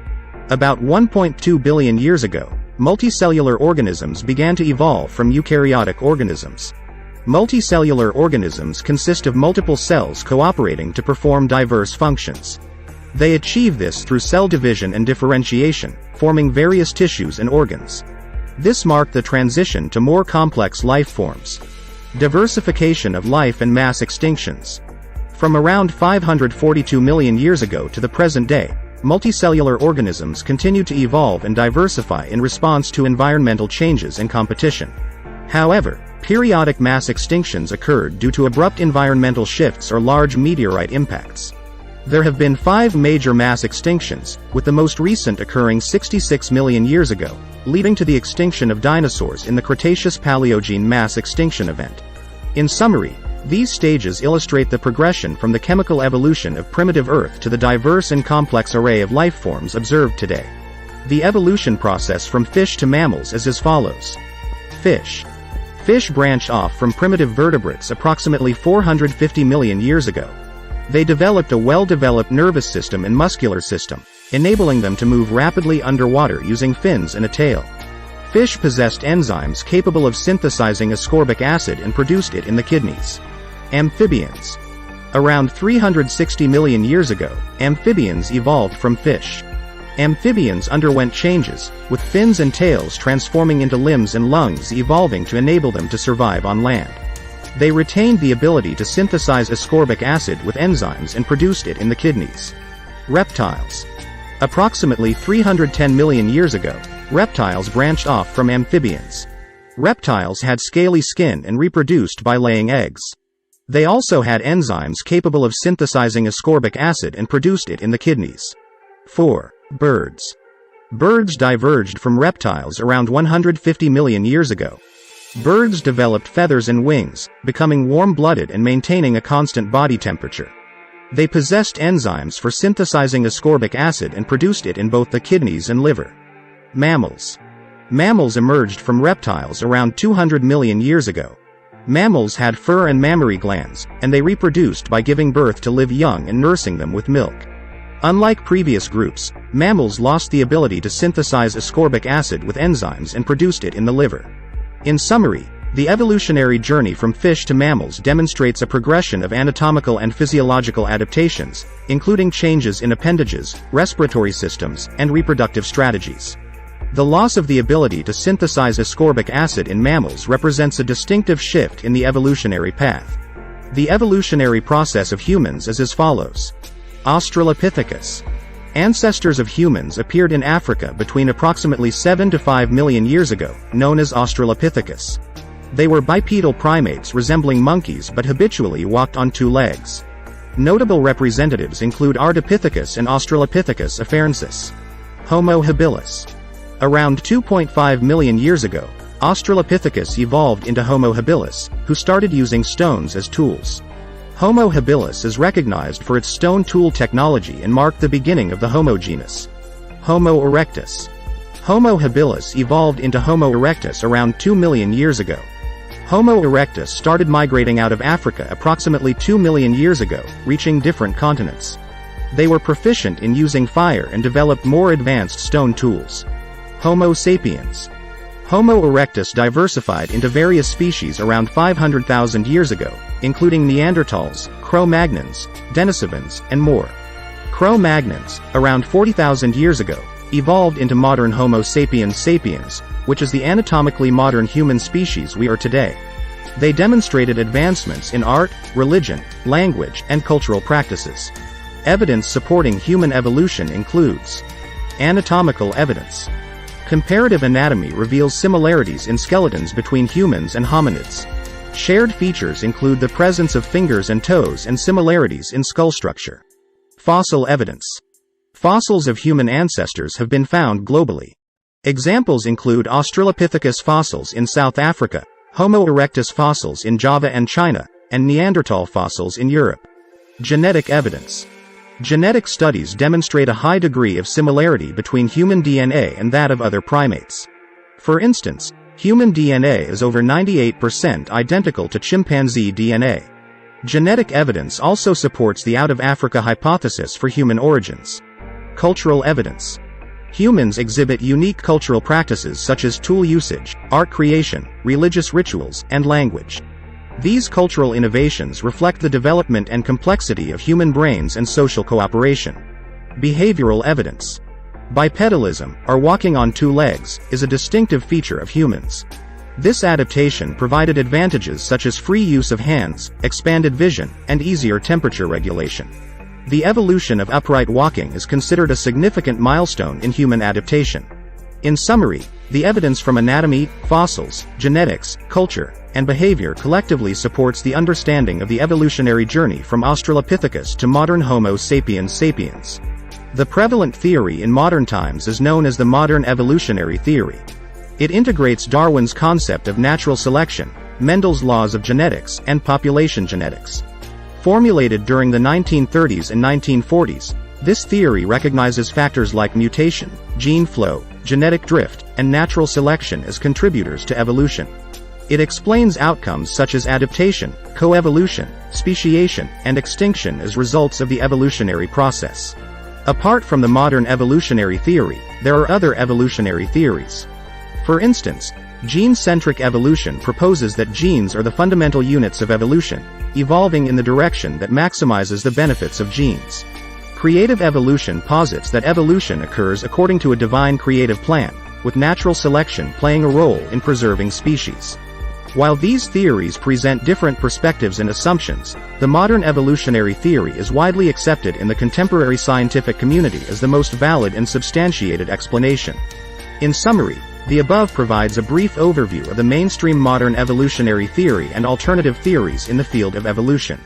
About 1.2 billion years ago, multicellular organisms began to evolve from eukaryotic organisms. Multicellular organisms consist of multiple cells cooperating to perform diverse functions. They achieve this through cell division and differentiation, forming various tissues and organs. This marked the transition to more complex life forms. Diversification of life and mass extinctions. From around 542 million years ago to the present day, multicellular organisms continue to evolve and diversify in response to environmental changes and competition. However, periodic mass extinctions occurred due to abrupt environmental shifts or large meteorite impacts. There have been 5 major mass extinctions, with the most recent occurring 66 million years ago, leading to the extinction of dinosaurs in the Cretaceous-Paleogene mass extinction event. In summary, these stages illustrate the progression from the chemical evolution of primitive Earth to the diverse and complex array of life forms observed today. The evolution process from fish to mammals is as follows. Fish. Fish branch off from primitive vertebrates approximately 450 million years ago. They developed a well-developed nervous system and muscular system, enabling them to move rapidly underwater using fins and a tail. Fish possessed enzymes capable of synthesizing ascorbic acid and produced it in the kidneys. Amphibians. Around 360 million years ago, amphibians evolved from fish. Amphibians underwent changes, with fins and tails transforming into limbs and lungs evolving to enable them to survive on land. They retained the ability to synthesize ascorbic acid with enzymes and produced it in the kidneys. Reptiles. Approximately 310 million years ago, reptiles branched off from amphibians. Reptiles had scaly skin and reproduced by laying eggs. They also had enzymes capable of synthesizing ascorbic acid and produced it in the kidneys. 4. Birds. Birds diverged from reptiles around 150 million years ago. Birds developed feathers and wings, becoming warm-blooded and maintaining a constant body temperature. They possessed enzymes for synthesizing ascorbic acid and produced it in both the kidneys and liver. Mammals. Mammals emerged from reptiles around 200 million years ago. Mammals had fur and mammary glands, and they reproduced by giving birth to live young and nursing them with milk. Unlike previous groups, mammals lost the ability to synthesize ascorbic acid with enzymes and produced it in the liver. In summary, the evolutionary journey from fish to mammals demonstrates a progression of anatomical and physiological adaptations, including changes in appendages, respiratory systems, and reproductive strategies. The loss of the ability to synthesize ascorbic acid in mammals represents a distinctive shift in the evolutionary path. The evolutionary process of humans is as follows. Australopithecus. Ancestors of humans appeared in Africa between approximately 7 to 5 million years ago, known as Australopithecus. They were bipedal primates resembling monkeys but habitually walked on 2 legs. Notable representatives include Ardipithecus and Australopithecus afarensis. Homo habilis. Around 2.5 million years ago, Australopithecus evolved into Homo habilis, who started using stones as tools. Homo habilis is recognized for its stone tool technology and marked the beginning of the Homo genus. Homo erectus. Homo habilis evolved into Homo erectus around 2 million years ago. Homo erectus started migrating out of Africa approximately 2 million years ago, reaching different continents. They were proficient in using fire and developed more advanced stone tools. Homo sapiens. Homo erectus diversified into various species around 500,000 years ago, including Neanderthals, Cro-Magnons, Denisovans, and more. Cro-Magnons, around 40,000 years ago, evolved into modern Homo sapiens sapiens, which is the anatomically modern human species we are today. They demonstrated advancements in art, religion, language, and cultural practices. Evidence supporting human evolution includes anatomical evidence. Comparative anatomy reveals similarities in skeletons between humans and hominids. Shared features include the presence of fingers and toes and similarities in skull structure. Fossil evidence. Fossils of human ancestors have been found globally. Examples include Australopithecus fossils in South Africa, Homo erectus fossils in Java and China, and Neanderthal fossils in Europe. Genetic evidence. Genetic studies demonstrate a high degree of similarity between human DNA and that of other primates. For instance, human DNA is over 98% identical to chimpanzee DNA. Genetic evidence also supports the out-of-Africa hypothesis for human origins. Cultural evidence. Humans exhibit unique cultural practices such as tool usage, art creation, religious rituals, and language. These cultural innovations reflect the development and complexity of human brains and social cooperation. Behavioral evidence. Bipedalism, or walking on two legs, is a distinctive feature of humans. This adaptation provided advantages such as free use of hands, expanded vision, and easier temperature regulation. The evolution of upright walking is considered a significant milestone in human adaptation. In summary, the evidence from anatomy, fossils, genetics, culture, and behavior collectively supports the understanding of the evolutionary journey from Australopithecus to modern Homo sapiens sapiens. The prevalent theory in modern times is known as the modern evolutionary theory. It integrates Darwin's concept of natural selection, Mendel's laws of genetics, and population genetics. Formulated during the 1930s and 1940s, this theory recognizes factors like mutation, gene flow, genetic drift, and natural selection as contributors to evolution. It explains outcomes such as adaptation, coevolution, speciation, and extinction as results of the evolutionary process. Apart from the modern evolutionary theory, there are other evolutionary theories. For instance, gene-centric evolution proposes that genes are the fundamental units of evolution, evolving in the direction that maximizes the benefits of genes. Creative evolution posits that evolution occurs according to a divine creative plan, with natural selection playing a role in preserving species. While these theories present different perspectives and assumptions, the modern evolutionary theory is widely accepted in the contemporary scientific community as the most valid and substantiated explanation. In summary, the above provides a brief overview of the mainstream modern evolutionary theory and alternative theories in the field of evolution.